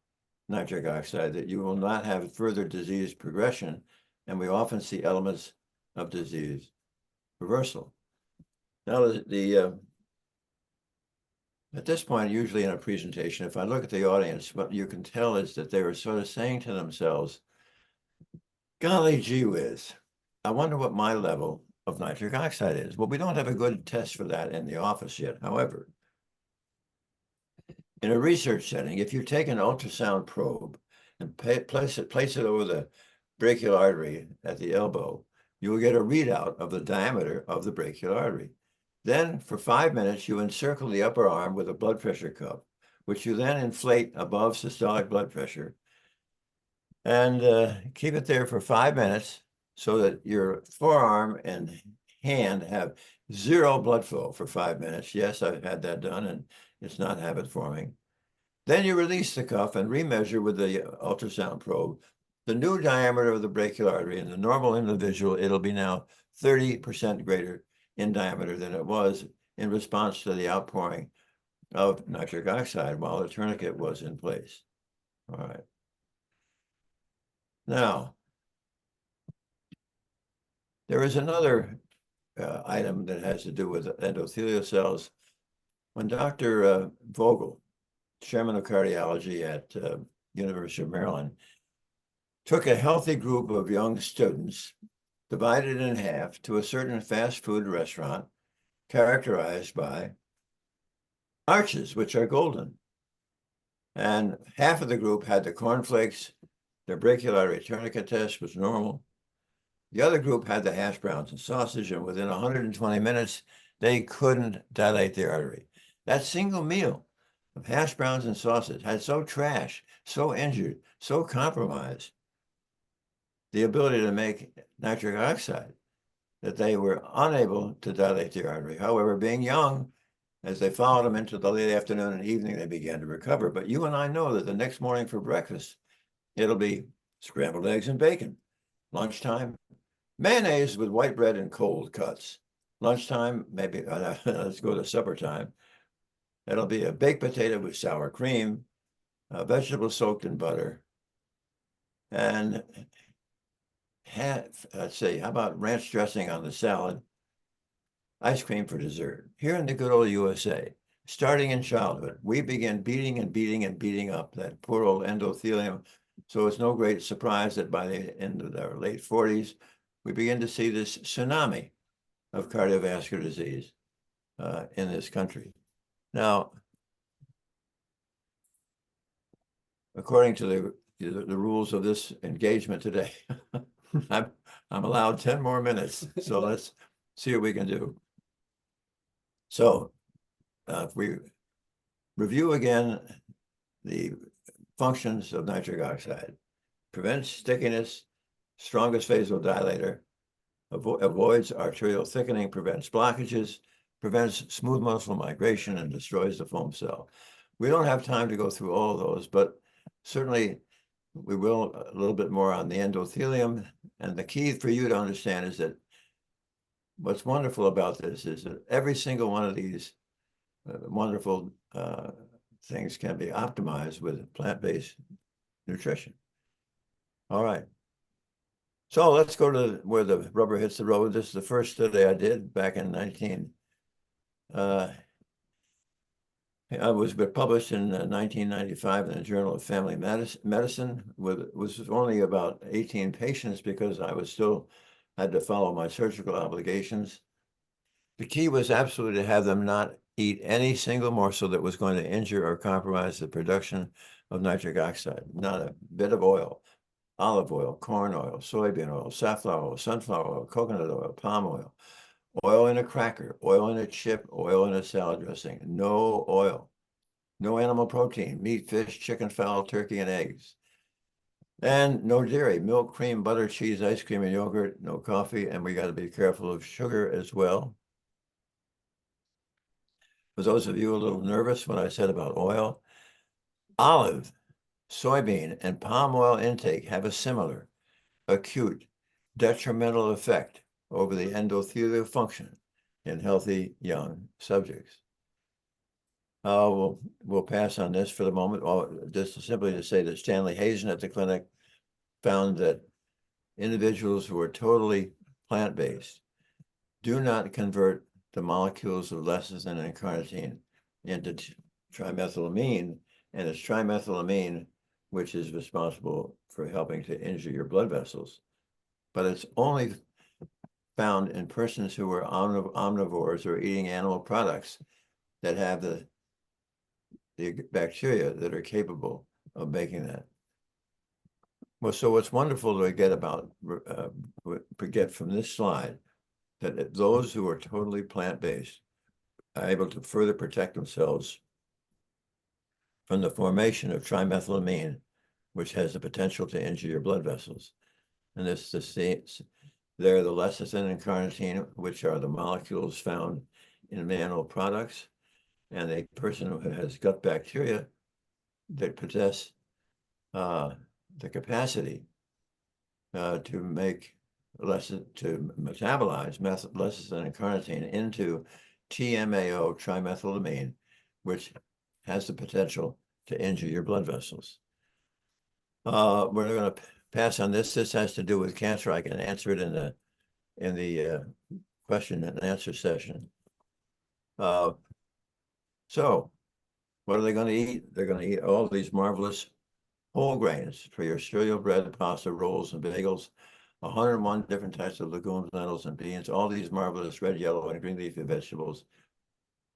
nitric oxide that you will not have further disease progression, and we often see elements of disease reversal. Now, at this point, usually in a presentation, if I look at the audience, what you can tell is that they were sort of saying to themselves, golly gee whiz, I wonder what my level of nitric oxide is. Well, we don't have a good test for that in the office yet. However, in a research setting, if you take an ultrasound probe and place it over the brachial artery at the elbow, you will get a readout of the diameter of the brachial artery. Then for 5 minutes, you encircle the upper arm with a blood pressure cuff, which you then inflate above systolic blood pressure and keep it there for 5 minutes so that your forearm and hand have zero blood flow for 5 minutes. Yes, I've had that done and it's not habit forming. Then you release the cuff and remeasure with the ultrasound probe the new diameter of the brachial artery. In the normal individual, it'll be now 30% greater in diameter than it was in response to the outpouring of nitric oxide while the tourniquet was in place. All right. Now, there is another item that has to do with endothelial cells. When Dr. Vogel, chairman of cardiology at University of Maryland, took a healthy group of young students, divided in half, to a certain fast food restaurant characterized by arches, which are golden. And half of the group had the cornflakes. Their brachial artery tourniquet test was normal. The other group had the hash browns and sausage, and within 120 minutes, they couldn't dilate the artery. That single meal of hash browns and sausage had so trashed, so injured, so compromised the ability to make nitric oxide that they were unable to dilate the artery. However, being young, as they followed them into the late afternoon and evening, they began to recover. But you and I know that the next morning for breakfast, it'll be scrambled eggs and bacon. Lunchtime, mayonnaise with white bread and cold cuts. Lunchtime, maybe, let's go to supper time. It'll be a baked potato with sour cream, vegetables soaked in butter, and let's see, how about ranch dressing on the salad, ice cream for dessert. Here in the good old USA, starting in childhood, we begin beating and beating and beating up that poor old endothelium. So it's no great surprise that by the end of our late 40s, we begin to see this tsunami of cardiovascular disease in this country. Now, according to the rules of this engagement today, I'm allowed 10 more minutes. So let's see what we can do. So if we review again the functions of nitric oxide: prevents stickiness, strongest vasodilator, avoids arterial thickening, prevents blockages, prevents smooth muscle migration, and destroys the foam cell. We don't have time to go through all of those, but certainly we will a little bit more on the endothelium. And the key for you to understand is that what's wonderful about this is that every single one of these wonderful things can be optimized with plant-based nutrition. All right. So let's go to where the rubber hits the road. This is the first study I did back in it was published in 1995 in the Journal of Family Medicine. Was only about 18 patients because I was still had to follow my surgical obligations. The key was absolutely to have them not eat any single morsel that was going to injure or compromise the production of nitric oxide. Not a bit of oil, olive oil, corn oil, soybean oil, safflower oil, sunflower oil, coconut oil, palm oil, oil in a cracker, oil in a chip, oil in a salad dressing. No oil, no animal protein, meat, fish, chicken, fowl, turkey, and eggs. And no dairy, milk, cream, butter, cheese, ice cream, and yogurt, no coffee, and we got to be careful of sugar as well. For those of you a little nervous when I said about oil, olive, soybean, and palm oil intake have a similar acute detrimental effect over the endothelial function in healthy young subjects. We'll pass on this for the moment, just simply to say that Stanley Hazen at the clinic found that individuals who are totally plant-based do not convert the molecules of lecithin and carnitine into trimethylamine, and it's trimethylamine which is responsible for helping to injure your blood vessels. But it's only found in persons who are omnivores or eating animal products that have the bacteria that are capable of making that. Well, so what's wonderful to get from this slide, that those who are totally plant-based are able to further protect themselves from the formation of trimethylamine, which has the potential to injure your blood vessels. And there are the lecithin and carnitine, which are the molecules found in animal products. And a person who has gut bacteria that possess the capacity to metabolize lecithin and carnitine into TMAO, trimethylamine, which has the potential to injure your blood vessels. We're going to pass on this. This has to do with cancer. I can answer it in the question and answer session. So what are they going to eat? They're going to eat all these marvelous whole grains for your cereal, bread, pasta, rolls, and bagels, 101 different types of legumes, lentils, and beans, all these marvelous red, yellow, and green leafy vegetables,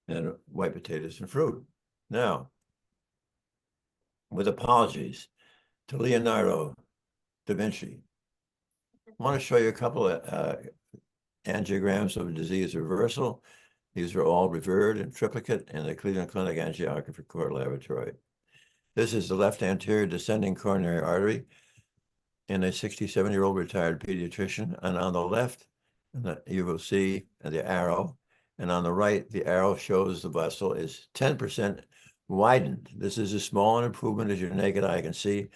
and white potatoes and fruit. Now, with apologies to Leonardo da Vinci, I want to show you a couple of angiograms of disease reversal. These are all revered in triplicate in the Cleveland Clinic Angiography Core Laboratory. This is the left anterior descending coronary artery in a 67-year-old retired pediatrician. And on the left, you will see the arrow. And on the right, the arrow shows the vessel is 10% widened. This is as small an improvement as your naked eye can see.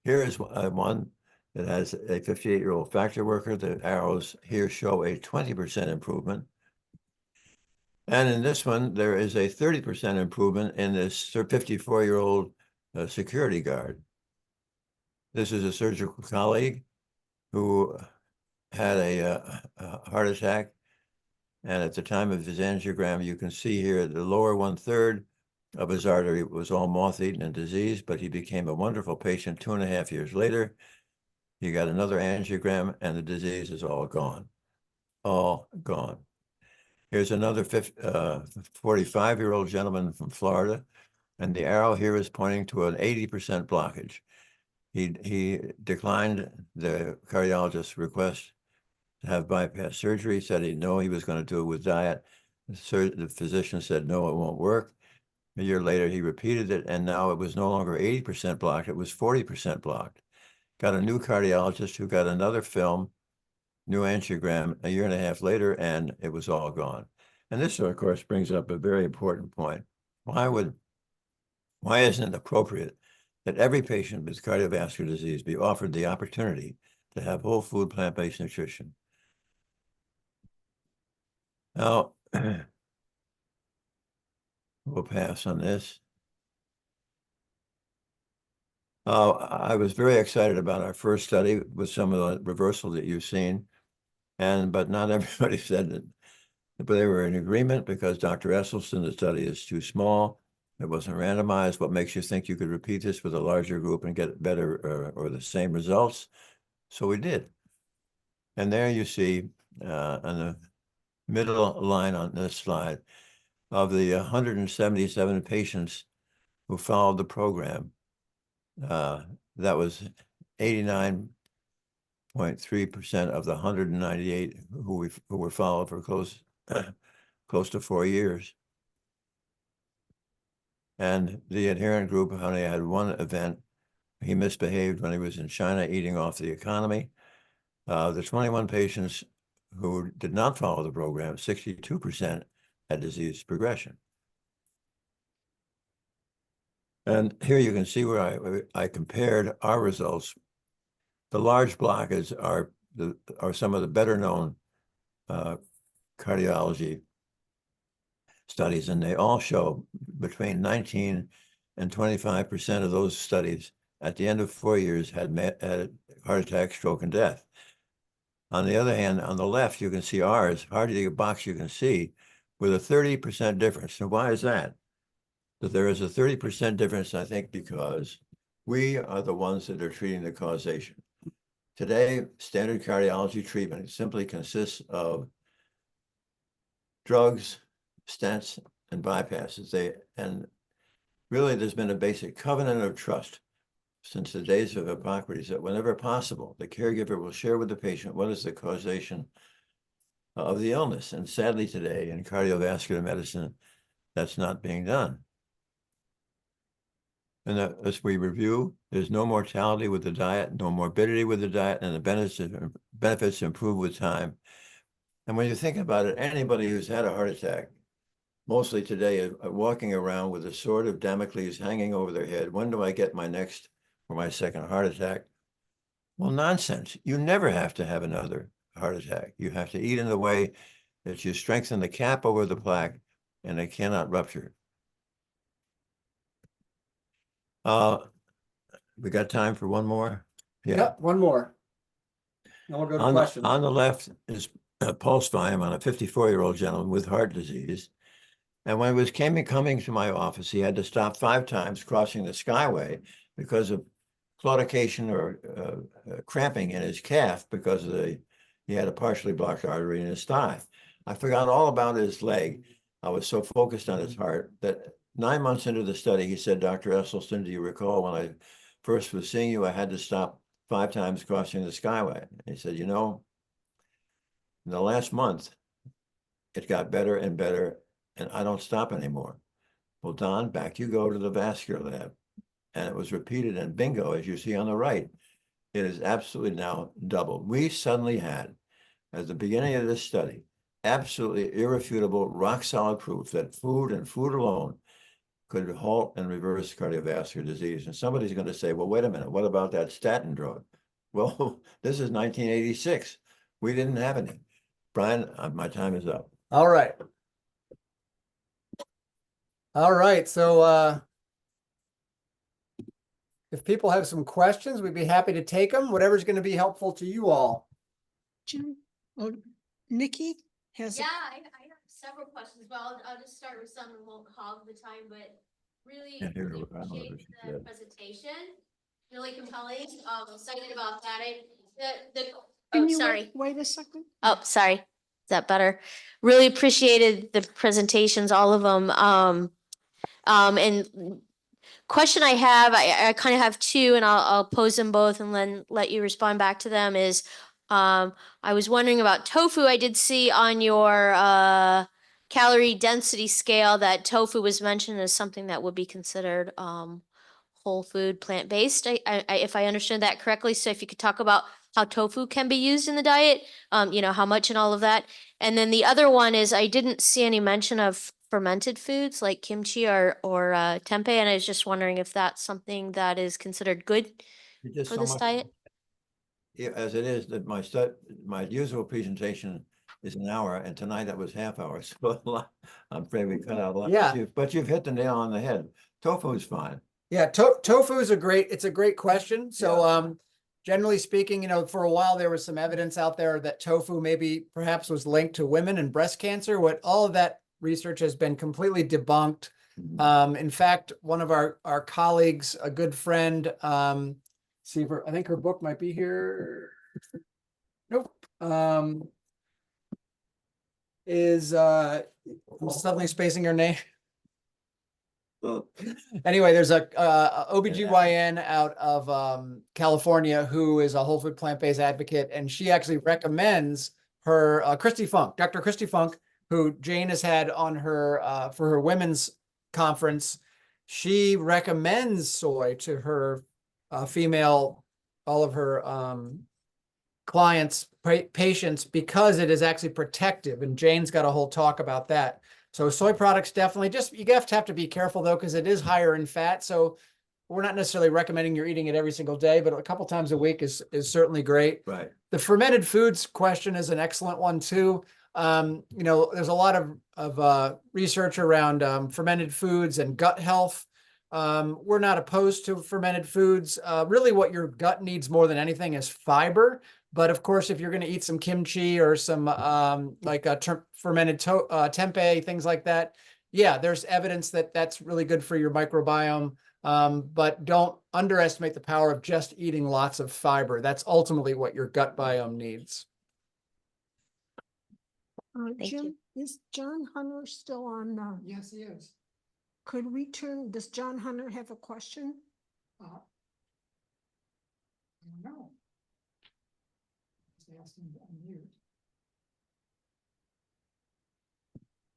Here is one that has a 58-year-old factory worker. The arrows here show a 20% improvement. And in this one, there is a 30% improvement in this 54-year-old security guard. This is a surgical colleague who had a heart attack. And at the time of his angiogram, you can see here the lower 1/3 of his artery was all moth-eaten and diseased, but he became a wonderful patient 2.5 years later. He got another angiogram and the disease is all gone. All gone. Here's another 45-year-old gentleman from Florida, and the arrow here is pointing to an 80% blockage. He declined the cardiologist's request to have bypass surgery, said he knew he was going to do it with diet. The physician said, no, it won't work. A year later, he repeated it, and now it was no longer 80% blocked, it was 40% blocked. Got a new cardiologist who got another film, new angiogram, a year and a half later, and it was all gone. And this, of course, brings up a very important point. Why isn't it appropriate that every patient with cardiovascular disease be offered the opportunity to have whole food, plant-based nutrition? Now, we'll pass on this. I was very excited about our first study with some of the reversal that you've seen, but not everybody said that. But they were in agreement because Dr. Esselstyn, the study is too small. It wasn't randomized. What makes you think you could repeat this with a larger group and get better or the same results? So we did. And there you see on the middle line on this slide, of the 177 patients who followed the program, that was 89.3% of the 198 who were followed for close to 4 years. And the adherent group only had one event. He misbehaved when he was in China eating off the economy. The 21 patients who did not follow the program, 62% had disease progression. And here you can see where I compared our results. The large blockers are some of the better known cardiology studies, and they all show between 19 and 25% of those studies at the end of 4 years had heart attack, stroke, and death. On the other hand, on the left, you can see ours, hardly a box you can see, with a 30% difference. And why is that? That there is a 30% difference, I think, because we are the ones that are treating the causation. Today, standard cardiology treatment simply consists of drugs, stents, and bypasses. And really, there's been a basic covenant of trust since the days of Hippocrates that whenever possible, the caregiver will share with the patient what is the causation of the illness. And sadly today in cardiovascular medicine, that's not being done. And as we review, there's no mortality with the diet, no morbidity with the diet, and the benefits improve with time. And when you think about it, anybody who's had a heart attack, mostly today, are walking around with a sword of Damocles hanging over their head. When do I get my next or my second heart attack? Well, nonsense. You never have to have another heart attack. You have to eat in the way that you strengthen the cap over the plaque and it cannot rupture. We got time for one more? Yeah. Yep, one more. Then we'll go to On questions. on the left is a pulse volume on a 54-year-old gentleman with heart disease. And when he was coming to my office, he had to stop 5 times crossing the Skyway because of claudication or cramping in his calf because of he had a partially blocked artery in his thigh. I forgot all about his leg. I was so focused on his heart that 9 months into the study, he said, Dr. Esselstyn, do you recall when I first was seeing you, I had to stop 5 times crossing the Skyway? And he said, you know, in the last month, it got better and better, and I don't stop anymore. Well, Don, back you go to the vascular lab. And it was repeated, and bingo, as you see on the right, it is absolutely now doubled. We suddenly had, at the beginning of this study, absolutely irrefutable, rock solid proof that food and food alone could halt and reverse cardiovascular disease. And somebody's going to say, well, wait a minute, what about that statin drug? Well, this is 1986. We didn't have any. Brian, my time is up. All right. All right, so if people have some questions, we'd be happy to take them, whatever's going to be helpful to you all. Jim, oh, Nikki has. Yeah, I have several questions. Well, I'll just start with some and won't hog the time, but really Yeah, here, really I don't know if appreciate it's the good. presentation. Really compelling. Excited about that. Can Oh, you sorry. wait a second? Oh, sorry. Is that better? Really appreciated the presentations, all of them. And question I have, I kind of have two, and I'll pose them both and then let you respond back to them. Is I was wondering about tofu. I did see on your calorie density scale that tofu was mentioned as something that would be considered whole food, plant-based. If I understood that correctly. So if you could talk about how tofu can be used in the diet, how much and all of that. And then the other one is I didn't see any mention of fermented foods like kimchi or tempeh, and I was just wondering if that's something that is considered good You just for so this much- diet. Yeah, as it is that my usual presentation is an hour, and tonight that was half hour. So I'm afraid we cut out a lot. Yeah. But you've hit the nail on the head. Tofu is fine. Yeah, tofu is it's a great question. So generally speaking, for a while there was some evidence out there that tofu maybe perhaps was linked to women and breast cancer. What all of that research has been completely debunked. In fact, one of our colleagues, a good friend, I think her book might be here. Nope. I'm suddenly spacing her name. Anyway, there's a OBGYN out of California who is a whole food plant-based advocate, and she actually recommends her Dr. Christy Funk, who Jane has had on her for her women's conference. She recommends soy to her all of her clients, patients, because it is actually protective. And Jane's got a whole talk about that. So soy products definitely, you have to be careful though, because it is higher in fat. So we're not necessarily recommending you're eating it every single day, but a couple times a week is certainly great. Right. The fermented foods question is an excellent one too. There's a lot of research around fermented foods and gut health. We're not opposed to fermented foods. Really what your gut needs more than anything is fiber. But of course, if you're going to eat some kimchi or some fermented tempeh, things like that, yeah, there's evidence that that's really good for your microbiome. But don't underestimate the power of just eating lots of fiber. That's ultimately what your gut biome needs. Thank Jim, is John Hunter still on? Yes, he is. Could we does John Hunter have a question? No. Just asked him to unmute.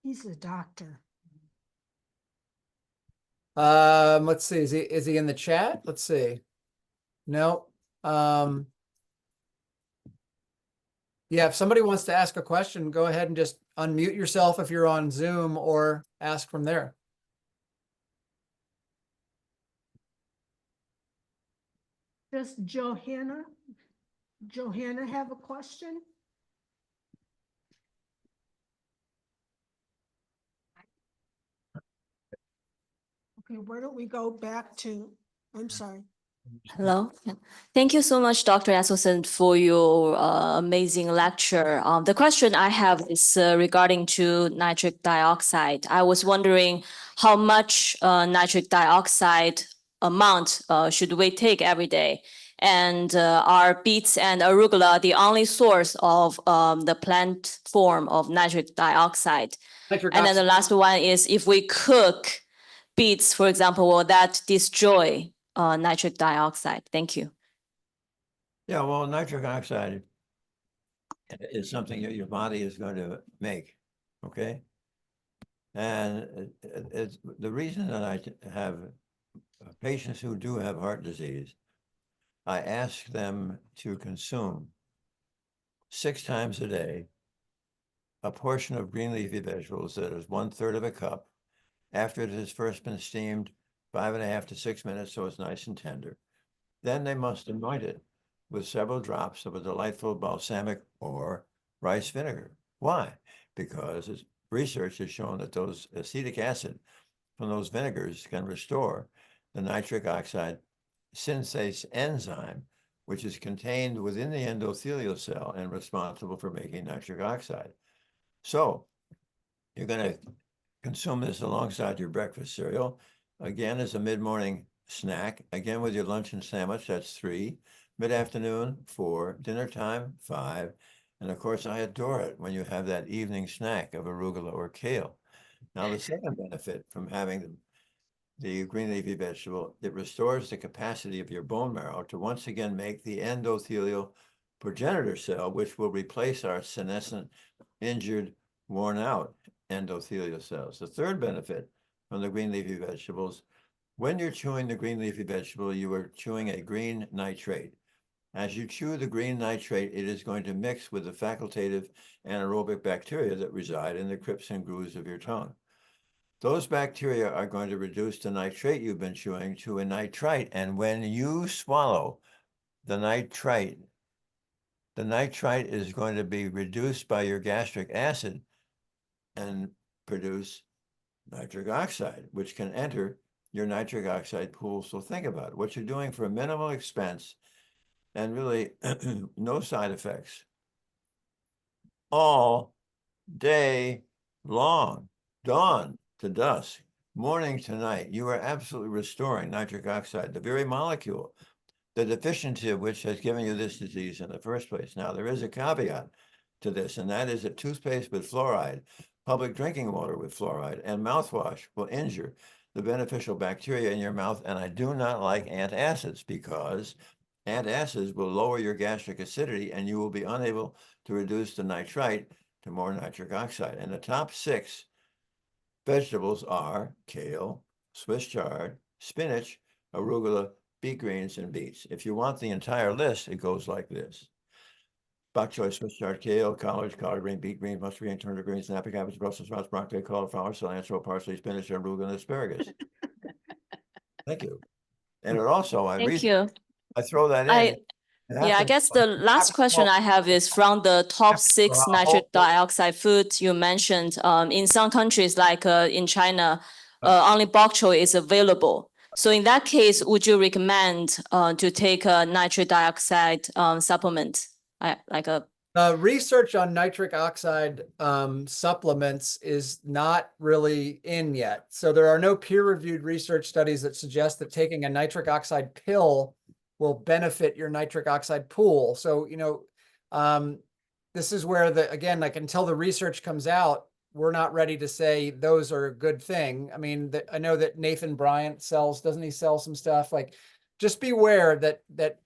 He's a doctor. Let's see. Is he in the chat? Let's see. No. Yeah, if somebody wants to ask a question, go ahead and just unmute yourself if you're on Zoom or ask from there. Does Johanna have a question? Okay, why don't we go back to I'm sorry. Hello. Yeah. Thank you so much, Dr. Asselson, for your amazing lecture. The question I have is regarding to nitric dioxide. I was wondering how much nitric dioxide amount should we take every day? And are beets and arugula the only source of the plant form of nitric dioxide? Nitric And then the oxide. last one is if we cook beets, for example, will that destroy nitric dioxide? Thank you. Yeah, well, nitric oxide is something that your body is going to make, okay? And it's the reason that I have patients who do have heart disease, I ask them to consume 6 times a day a portion of green leafy vegetables that is 1/3 of a cup after it has first been steamed 5.5 to 6 minutes so it's nice and tender. Then they must anoint it with several drops of a delightful balsamic or rice vinegar. Why? Because research has shown that those acetic acid from those vinegars can restore the nitric oxide synthase enzyme, which is contained within the endothelial cell and responsible for making nitric oxide. So you're going to consume this alongside your breakfast cereal, again as a mid-morning snack, again with your lunch and sandwich, that's 3, mid-afternoon 4, dinner time 5, and of course I adore it when you have that evening snack of arugula or kale. Now the second benefit from having the green leafy vegetable, it restores the capacity of your bone marrow to once again make the endothelial progenitor cell, which will replace our senescent, injured, worn out endothelial cells. The third benefit from the green leafy vegetables, when you're chewing the green leafy vegetable, you are chewing a green nitrate. As you chew the green nitrate, it is going to mix with the facultative anaerobic bacteria that reside in the crypts and grooves of your tongue. Those bacteria are going to reduce the nitrate you've been chewing to a nitrite. And when you swallow the nitrite is going to be reduced by your gastric acid and produce nitric oxide, which can enter your nitric oxide pool. So think about it. What you're doing for a minimal expense and really no side effects all day long, dawn to dusk, morning to night. You are absolutely restoring nitric oxide, the very molecule, the deficiency of which has given you this disease in the first place. Now, there is a caveat to this, and that is that toothpaste with fluoride, public drinking water with fluoride, and mouthwash will injure the beneficial bacteria in your mouth. And I do not like antacids because antacids will lower your gastric acidity and you will be unable to reduce the nitrite to more nitric oxide. And the top 6 vegetables are kale, Swiss chard, spinach, arugula, beet greens, and beets. If you want the entire list, it goes like this: bok choy, Swiss chard, kale, collard green, beet greens, mustard green, turnip greens, snapper cabbage, Brussels sprouts, broccoli, cauliflower, cilantro, parsley, spinach, arugula, and asparagus. Thank you. And it also, Thank you. I throw that in. Yeah, I guess the last question I have is from the top 6 nitric dioxide foods you mentioned. In some countries, like in China, only bok choy is available. So in that case, would you recommend to take a nitric dioxide supplement, like a? Research on nitric oxide supplements is not really in yet. So there are no peer-reviewed research studies that suggest that taking a nitric oxide pill will benefit your nitric oxide pool. So, this is where again, like until the research comes out, we're not ready to say those are a good thing. I mean, I know that Nathan Bryant doesn't he sell some stuff? Like, just beware that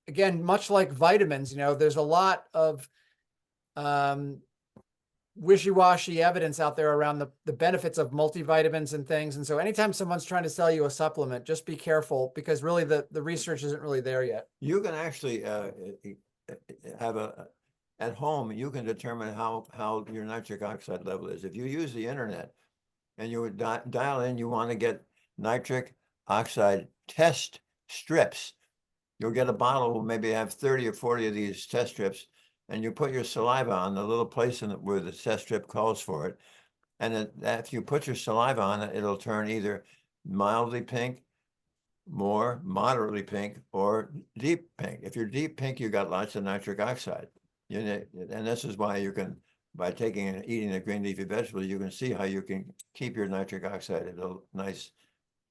again, much like vitamins, there's a lot of wishy-washy evidence out there around the benefits of multivitamins and things. And so anytime someone's trying to sell you a supplement, just be careful because really the research isn't really there yet. You can actually have at home, you can determine how your nitric oxide level is. If you use the internet and you would dial in, you want to get nitric oxide test strips. You'll get a bottle, maybe have 30 or 40 of these test strips, and you put your saliva on the little place where the test strip calls for it. And if you put your saliva on it, it'll turn either mildly pink, more moderately pink or deep pink. If you're deep pink, you got lots of nitric oxide. And this is why you can, by taking and eating the green leafy vegetables, you can see how you can keep your nitric oxide at a nice,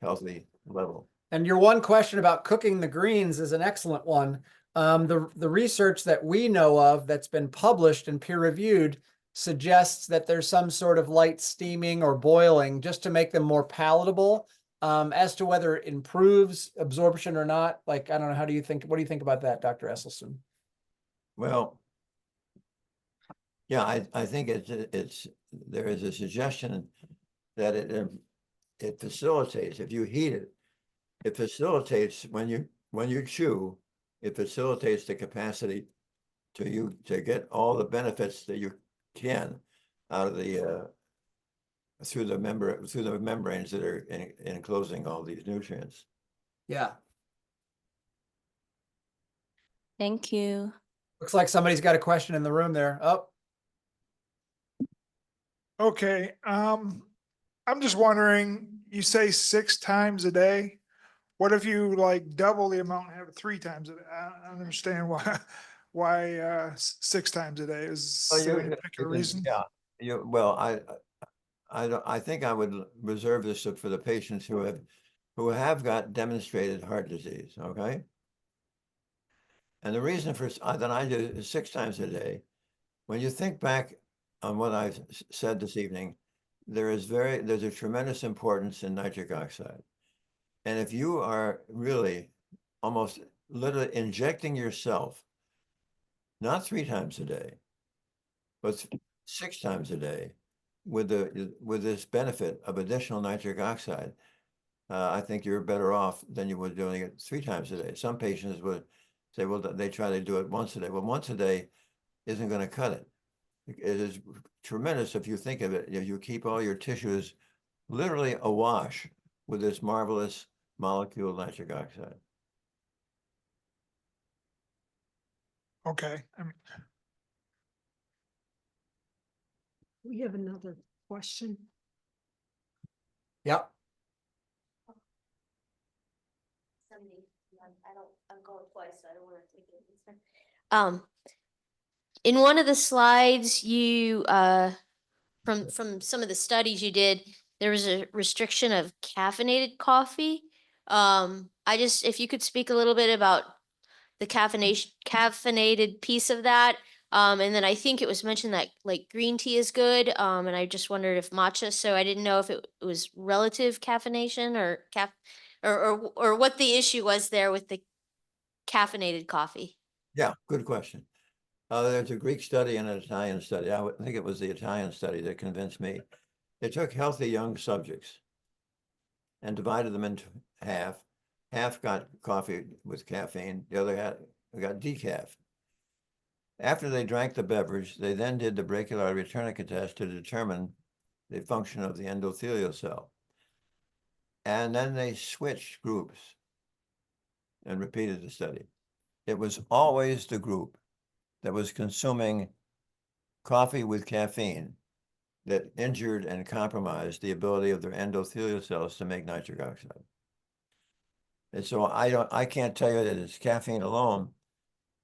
healthy level. And your one question about cooking the greens is an excellent one. The research that we know of that's been published and peer reviewed suggests that there's some sort of light steaming or boiling just to make them more palatable. As to whether it improves absorption or not, like, I don't know, what do you think about that, Dr. Esselstyn? Well, yeah, I think there is a suggestion that it facilitates, if you heat it, it facilitates when you chew, it facilitates the capacity to get all the benefits that you can out of the through the membranes that are enclosing all these nutrients. Yeah. Thank you. Looks like somebody's got a question in the room there. Oh, Okay, I'm just wondering, you say 6 times a day? What if you like double the amount and have it 3 times a day? I don't understand why 6 times a day is Well, there any particular reason? Yeah, well, I think I would reserve this for the patients who have got demonstrated heart disease, okay? And the reason for that I do is 6 times a day. When you think back on what I've said this evening, there's a tremendous importance in nitric oxide. And if you are really almost literally injecting yourself, not 3 times a day, but 6 times a day, with this benefit of additional nitric oxide, I think you're better off than you would doing it 3 times a day. Some patients would say, well, they try to do it once a day. Well, once a day isn't going to cut it. It is tremendous if you think of it. If you keep all your tissues literally awash with this marvelous molecule nitric oxide. Okay, We have another question. yep. I'm going twice, so I don't want to take it. In one of the slides, you from some of the studies you did, there was a restriction of caffeinated coffee. If you could speak a little bit about the caffeinated piece of that. And then I think it was mentioned that like green tea is good. And I just wondered if matcha, so I didn't know if it was relative caffeination or what the issue was there with the caffeinated coffee. Yeah, good question. There's a Greek study and an Italian study. I would think it was the Italian study that convinced me. They took healthy young subjects and divided them into half. Half got coffee with caffeine, the other half got decaf. After they drank the beverage, they then did the brachial tourniquet test to determine the function of the endothelial cell. And then they switched groups and repeated the study. It was always the group that was consuming coffee with caffeine that injured and compromised the ability of their endothelial cells to make nitric oxide. And so I can't tell you that it's caffeine alone,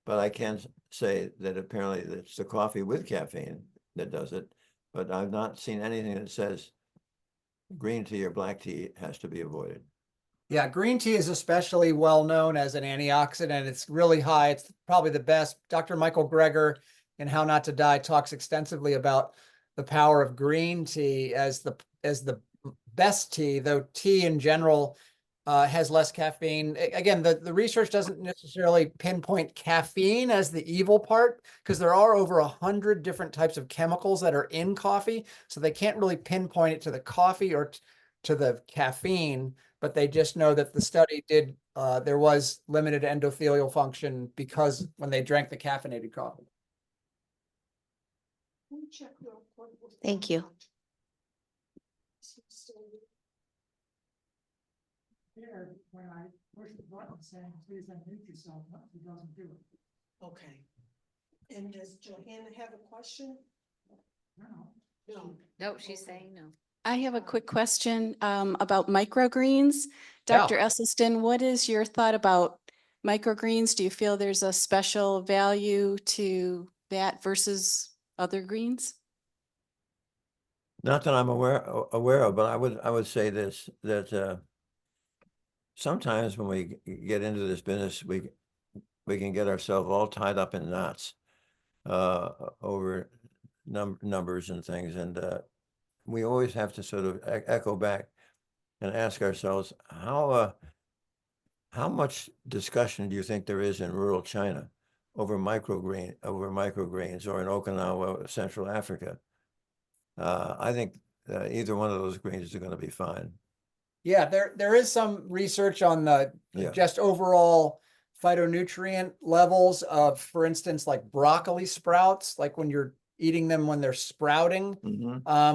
but I can say that apparently it's the coffee with caffeine that does it. But I've not seen anything that says green tea or black tea has to be avoided. Yeah, green tea is especially well known as an antioxidant. It's really high. It's probably the best. Dr. Michael Greger in How Not to Die talks extensively about the power of green tea as the best tea, though tea in general has less caffeine. Again, the research doesn't necessarily pinpoint caffeine as the evil part because there are over 100 different types of chemicals that are in coffee. So they can't really pinpoint it to the coffee or to the caffeine, but they just know that the study did, there was limited endothelial function because when they drank the caffeinated coffee. Thank you. Here, when I push the button saying, please unmute yourself, it doesn't do it. Okay. And does Johanna have a question? No. No. No, she's saying no. I have a quick question about microgreens. Yeah. Dr. Esselstyn, what is your thought about microgreens? Do you feel there's a special value to that versus other greens? Not that I'm aware of, but I would say this, that sometimes when we get into this business, we can get ourselves all tied up in knots over numbers and things, and we always have to sort of echo back and ask ourselves, how much discussion do you think there is in rural China over microgreens, or in Okinawa, Central Africa? I think either one of those greens are going to be fine. Yeah, there is some research on the Yeah. just overall phytonutrient levels of, for instance, like broccoli sprouts, like when you're eating them when they're sprouting,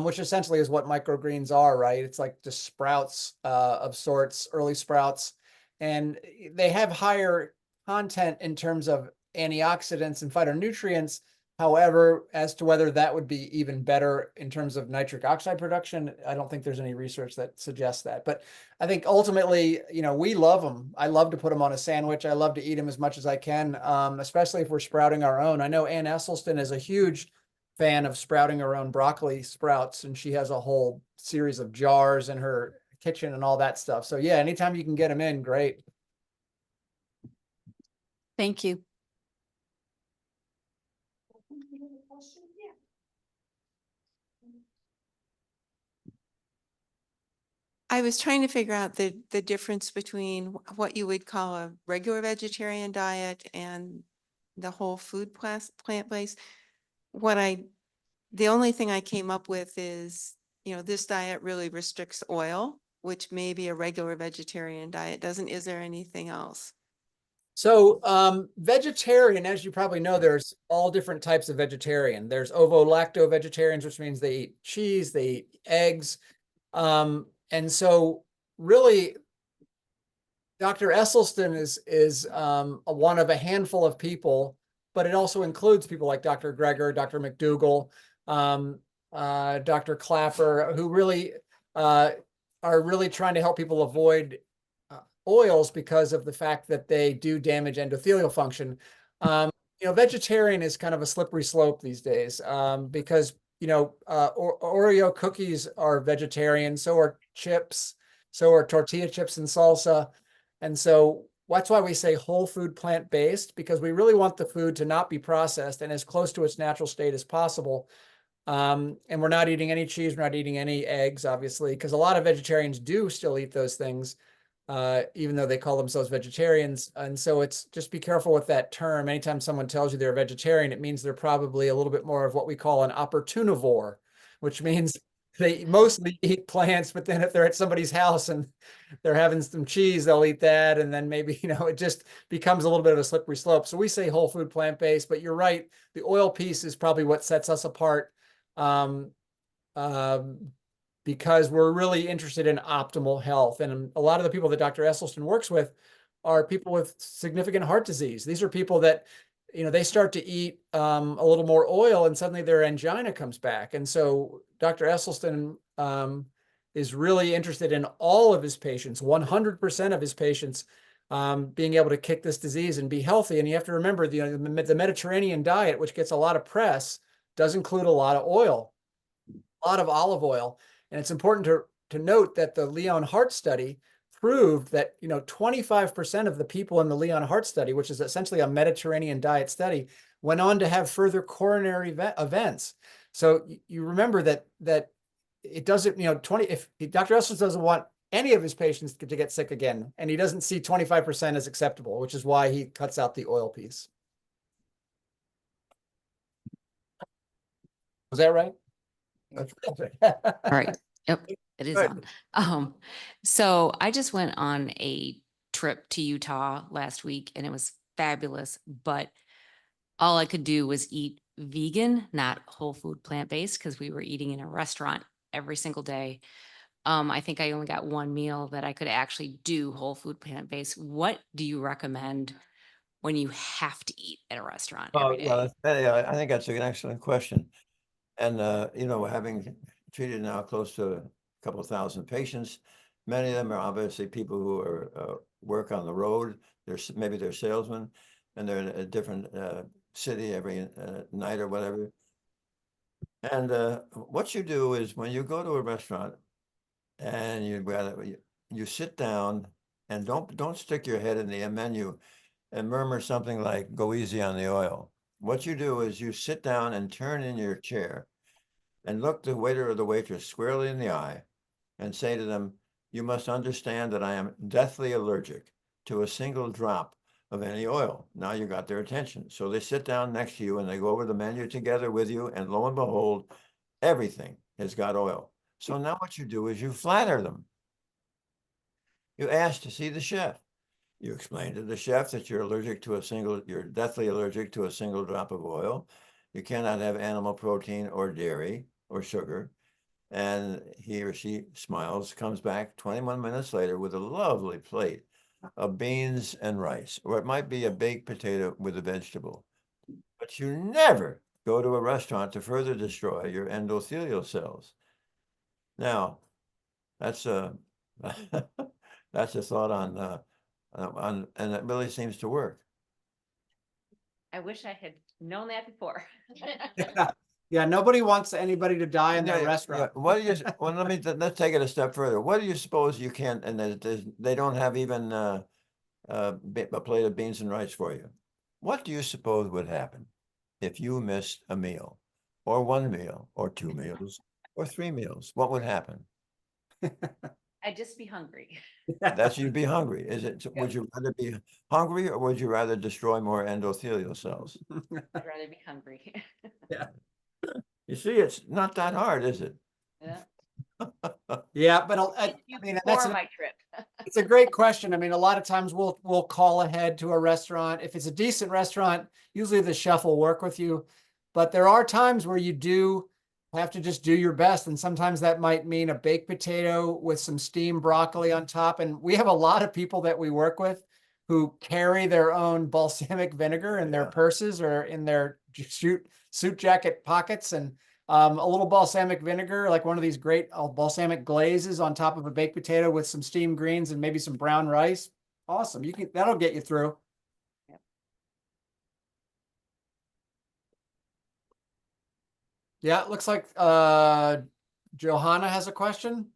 which essentially is what microgreens are, right? It's like just sprouts of sorts, early sprouts, and they have higher content in terms of antioxidants and phytonutrients. However, as to whether that would be even better in terms of nitric oxide production, I don't think there's any research that suggests that. But I think ultimately, you know, we love them. I love to put them on a sandwich. I love to eat them as much as I can, especially if we're sprouting our own. I know Ann Esselstyn is a huge fan of sprouting her own broccoli sprouts, and she has a whole series of jars in her kitchen and all that stuff. So yeah, anytime you can get them in, great. Thank you. I was trying to figure out the difference between what you would call a regular vegetarian diet and the whole food plant-based. The only thing I came up with is, you know, this diet really restricts oil, which maybe a regular vegetarian diet doesn't. Is there anything else? So vegetarian, as you probably know, there's all different types of vegetarian. There's ovo-lacto vegetarians, which means they eat cheese, they eat eggs. And so really, Dr. Esselstyn is one of a handful of people, but it also includes people like Dr. Greger, Dr. McDougall, Dr. Clapper, who really are really trying to help people avoid oils because of the fact that they do damage endothelial function. You know, vegetarian is kind of a slippery slope these days because, you know, Oreo cookies are vegetarian, so are chips, so are tortilla chips and salsa. And so that's why we say whole food plant-based, because we really want the food to not be processed and as close to its natural state as possible. And we're not eating any cheese, we're not eating any eggs, obviously, because a lot of vegetarians do still eat those things, even though they call themselves vegetarians. And so it's just be careful with that term. Anytime someone tells you they're a vegetarian, it means they're probably a little bit more of what we call an opportunivore, which means they mostly eat plants, but then if they're at somebody's house and they're having some cheese, they'll eat that. And then maybe, you know, it just becomes a little bit of a slippery slope. So we say whole food plant-based, but you're right. The oil piece is probably what sets us apart. Because we're really interested in optimal health. And a lot of the people that Dr. Esselstyn works with are people with significant heart disease. These are people that, you know, they start to eat a little more oil and suddenly their angina comes back. And so Dr. Esselstyn is really interested in all of his patients, 100% of his patients, being able to kick this disease and be healthy. And you have to remember, the Mediterranean diet, which gets a lot of press, does include a lot of oil, a lot of olive oil. And it's important to note that the Leon Heart Study proved that, you know, 25% of the people in the Leon Heart Study, which is essentially a Mediterranean diet study, went on to have further coronary events. So you remember that it doesn't, you know, if Dr. Esselstyn doesn't want any of his patients to get sick again, and he doesn't see 25% as acceptable, which is why he cuts out the oil piece. Was that right? All right. Yep, it is Good. on. So I just went on a trip to Utah last week and it was fabulous, but all I could do was eat vegan, not whole food plant-based, because we were eating in a restaurant every single day. I think I only got one meal that I could actually do whole food plant-based. What do you recommend when you have to eat at a restaurant every day? Well, I think that's an excellent question. And, you know, having treated now close to couple of thousand patients. Many of them are obviously people who are, work on the road. Maybe they're salesmen, and they're in a different city every night or whatever. And what you do is when you go to a restaurant and you sit down and don't stick your head in the menu and murmur something like, go easy on the oil. What you do is you sit down and turn in your chair and look the waiter or the waitress squarely in the eye and say to them, you must understand that I am deathly allergic to a single drop of any oil. Now you got their attention. So they sit down next to you and they go over the menu together with you, and lo and behold, everything has got oil. So now what you do is you flatter them. You ask to see the chef. You explain to the chef that you're deathly allergic to a single drop of oil. You cannot have animal protein or dairy or sugar. And he or she smiles, comes back 21 minutes later with a lovely plate of beans and rice, or it might be a baked potato with a vegetable. But you never go to a restaurant to further destroy your endothelial cells. Now, that's a that's a thought on, and it really seems to work. I wish I had known that before. Yeah, nobody wants anybody to die in their Yeah, restaurant. What do you? Well, let's take it a step further. What do you suppose you can't? And they don't have even a plate of beans and rice for you. What do you suppose would happen if you missed a meal, or one meal, or two meals, or three meals? What would happen? I'd just be hungry. That's you'd be hungry. Is it? Would you rather be hungry, or would you rather destroy more endothelial cells? I'd rather be hungry. Yeah. You see, it's not that hard, is it? Yeah. Yeah, but You I mean, before my trip. it's a great question. I mean, a lot of times we'll call ahead to a restaurant. If it's a decent restaurant, usually the chef will work with you. But there are times where you do have to just do your best. And sometimes that might mean a baked potato with some steamed broccoli on top. And we have a lot of people that we work with who carry their own balsamic vinegar in their purses or in their suit jacket pockets, and a little balsamic vinegar, like one of these great balsamic glazes on top of a baked potato with some steamed greens and maybe some brown rice. Awesome. That'll get you through. Yep. Yeah, it looks like Johanna has a question.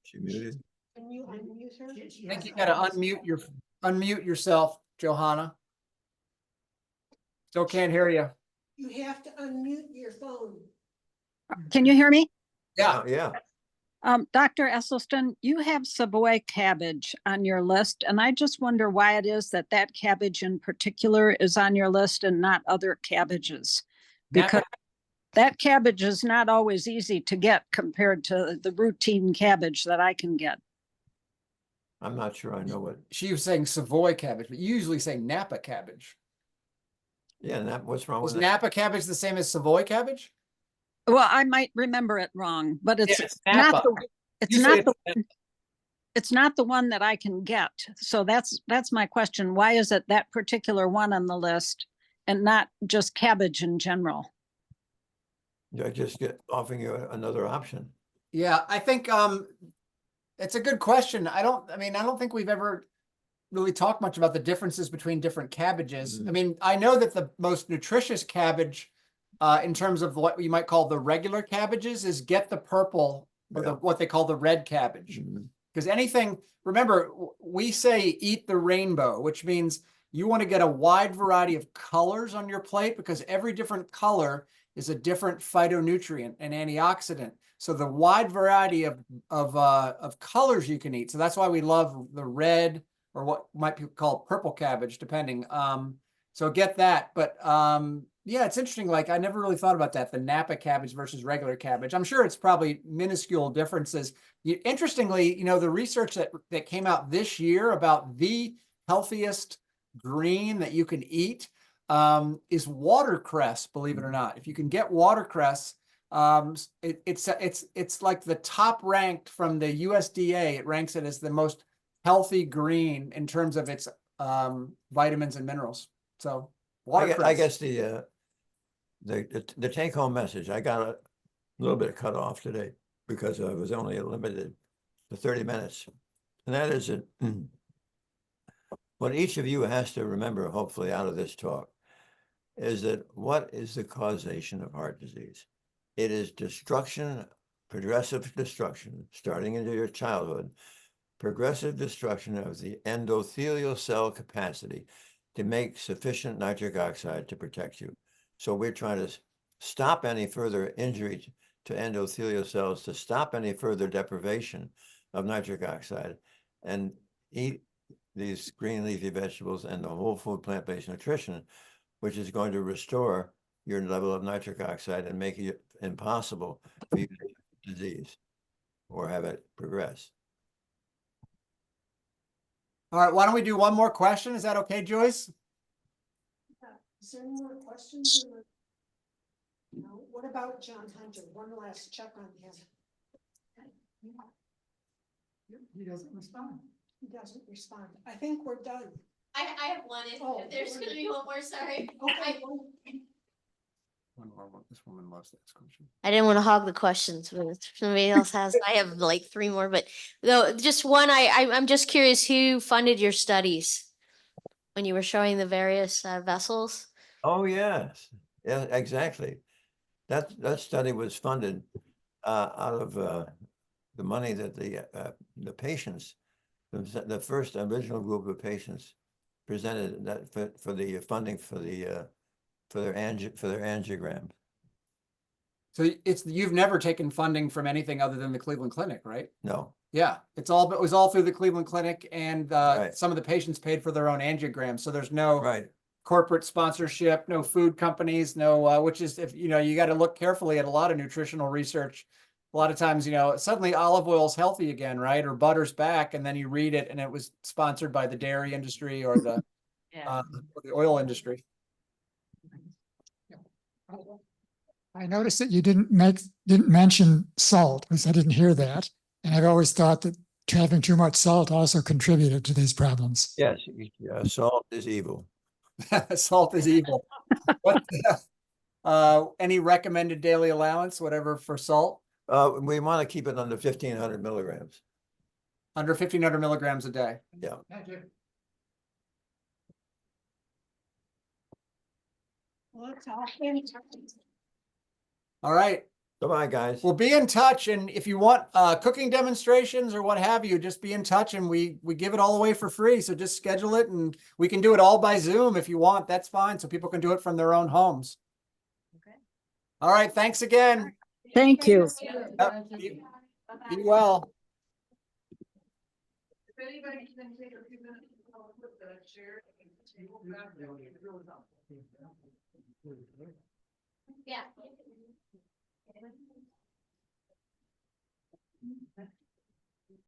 She muted. Can you unmute her? I think you gotta unmute yourself, Johanna. Still can't hear you. You have to unmute your phone. Can you hear me? Yeah. Yeah. Dr. Esselstyn, you have Savoy cabbage on your list, and I just wonder why it is that that cabbage in particular is on your list and not other cabbages. Because that cabbage is not always easy to get compared to the routine cabbage that I can get. I'm not sure I know what. She was saying Savoy cabbage, but you usually say Napa cabbage. Yeah, what's wrong with Is that? Napa cabbage the same as Savoy cabbage? Well, I might remember it wrong, but it's, Yeah, it's not Napa. the, it's Usually not the, it's not the one that I can get. So that's my question. Why is it that particular one on the list and not just cabbage in general? I just offering you another option. Yeah, I think it's a good question. I don't think we've ever really talked much about the differences between different cabbages. I mean, I know that the most nutritious cabbage in terms of what you might call the regular cabbages is get the purple or what they call the red cabbage. Because anything, remember, we say eat the rainbow, which means you want to get a wide variety of colors on your plate, because every different color is a different phytonutrient and antioxidant. So the wide variety of colors you can eat. So that's why we love the red, or what might be called purple cabbage, depending. So get that. But yeah, it's interesting. Like, I never really thought about that, the Napa cabbage versus regular cabbage. I'm sure it's probably minuscule differences. Interestingly, the research that came out this year about the healthiest green that you can eat is watercress, believe it or not. If you can get watercress, it's like the top ranked from the USDA. It ranks it as the most healthy green in terms of its vitamins and minerals. So watercress. I guess the take home message, I got a little bit cut off today. because I was only limited to 30 minutes. And that is that what each of you has to remember, hopefully, out of this talk, is that what is the causation of heart disease? It is destruction, progressive destruction, starting into your childhood, progressive destruction of the endothelial cell capacity to make sufficient nitric oxide to protect you. So we're trying to stop any further injury to endothelial cells, to stop any further deprivation of nitric oxide, and eat these green leafy vegetables and the whole food plant-based nutrition, which is going to restore your level of nitric oxide and make it impossible for you to have disease or have it progress. All right, why don't we do one more question? Is that okay, Joyce? Is there any more questions? No, what about John Hunter? One last check on him. He doesn't respond. He doesn't respond. I think we're done. I have one, Oh, if there's gonna be one more, sorry. Okay. One more, this woman loves this question. I didn't want to hog the questions, but if somebody else has, I have like 3 more, but though, just one, I'm just curious who funded your studies when you were showing the various vessels? Oh, yes, yeah, exactly. That study was funded out of the money that the patients, the first original group of patients presented that for the funding for their angiogram. So you've never taken funding from anything other than the Cleveland Clinic, right? No, Yeah, it was all through the Cleveland Clinic, and Right. some of the patients paid for their own angiograms. So there's no right. corporate sponsorship, no food companies, no, which is, if you know, you got to look carefully at a lot of nutritional research. A lot of times, you know, suddenly olive oil's healthy again, right? Or butter's back, and then you read it and it was sponsored by the dairy industry or the or the oil industry. I noticed that you didn't mention salt, because I didn't hear that. And I've always thought that having too much salt also contributed to these problems. Yes, salt is evil. Salt is evil. What, any recommended daily allowance, whatever, for salt? We want to keep it under 1,500 milligrams. Under 1,500 milligrams a day. Yeah. Well, it's all All right. Bye-bye, guys. We'll be in touch, and if you want cooking demonstrations or what have you, just be in touch, and we give it all away for free. So just schedule it, and we can do it all by Zoom if you want. That's fine, so people can do it from their own homes. Okay. All right, thanks again. Thank you. Yep, be well. If anybody can take a few minutes, I'll put the chair and the table back. Yeah.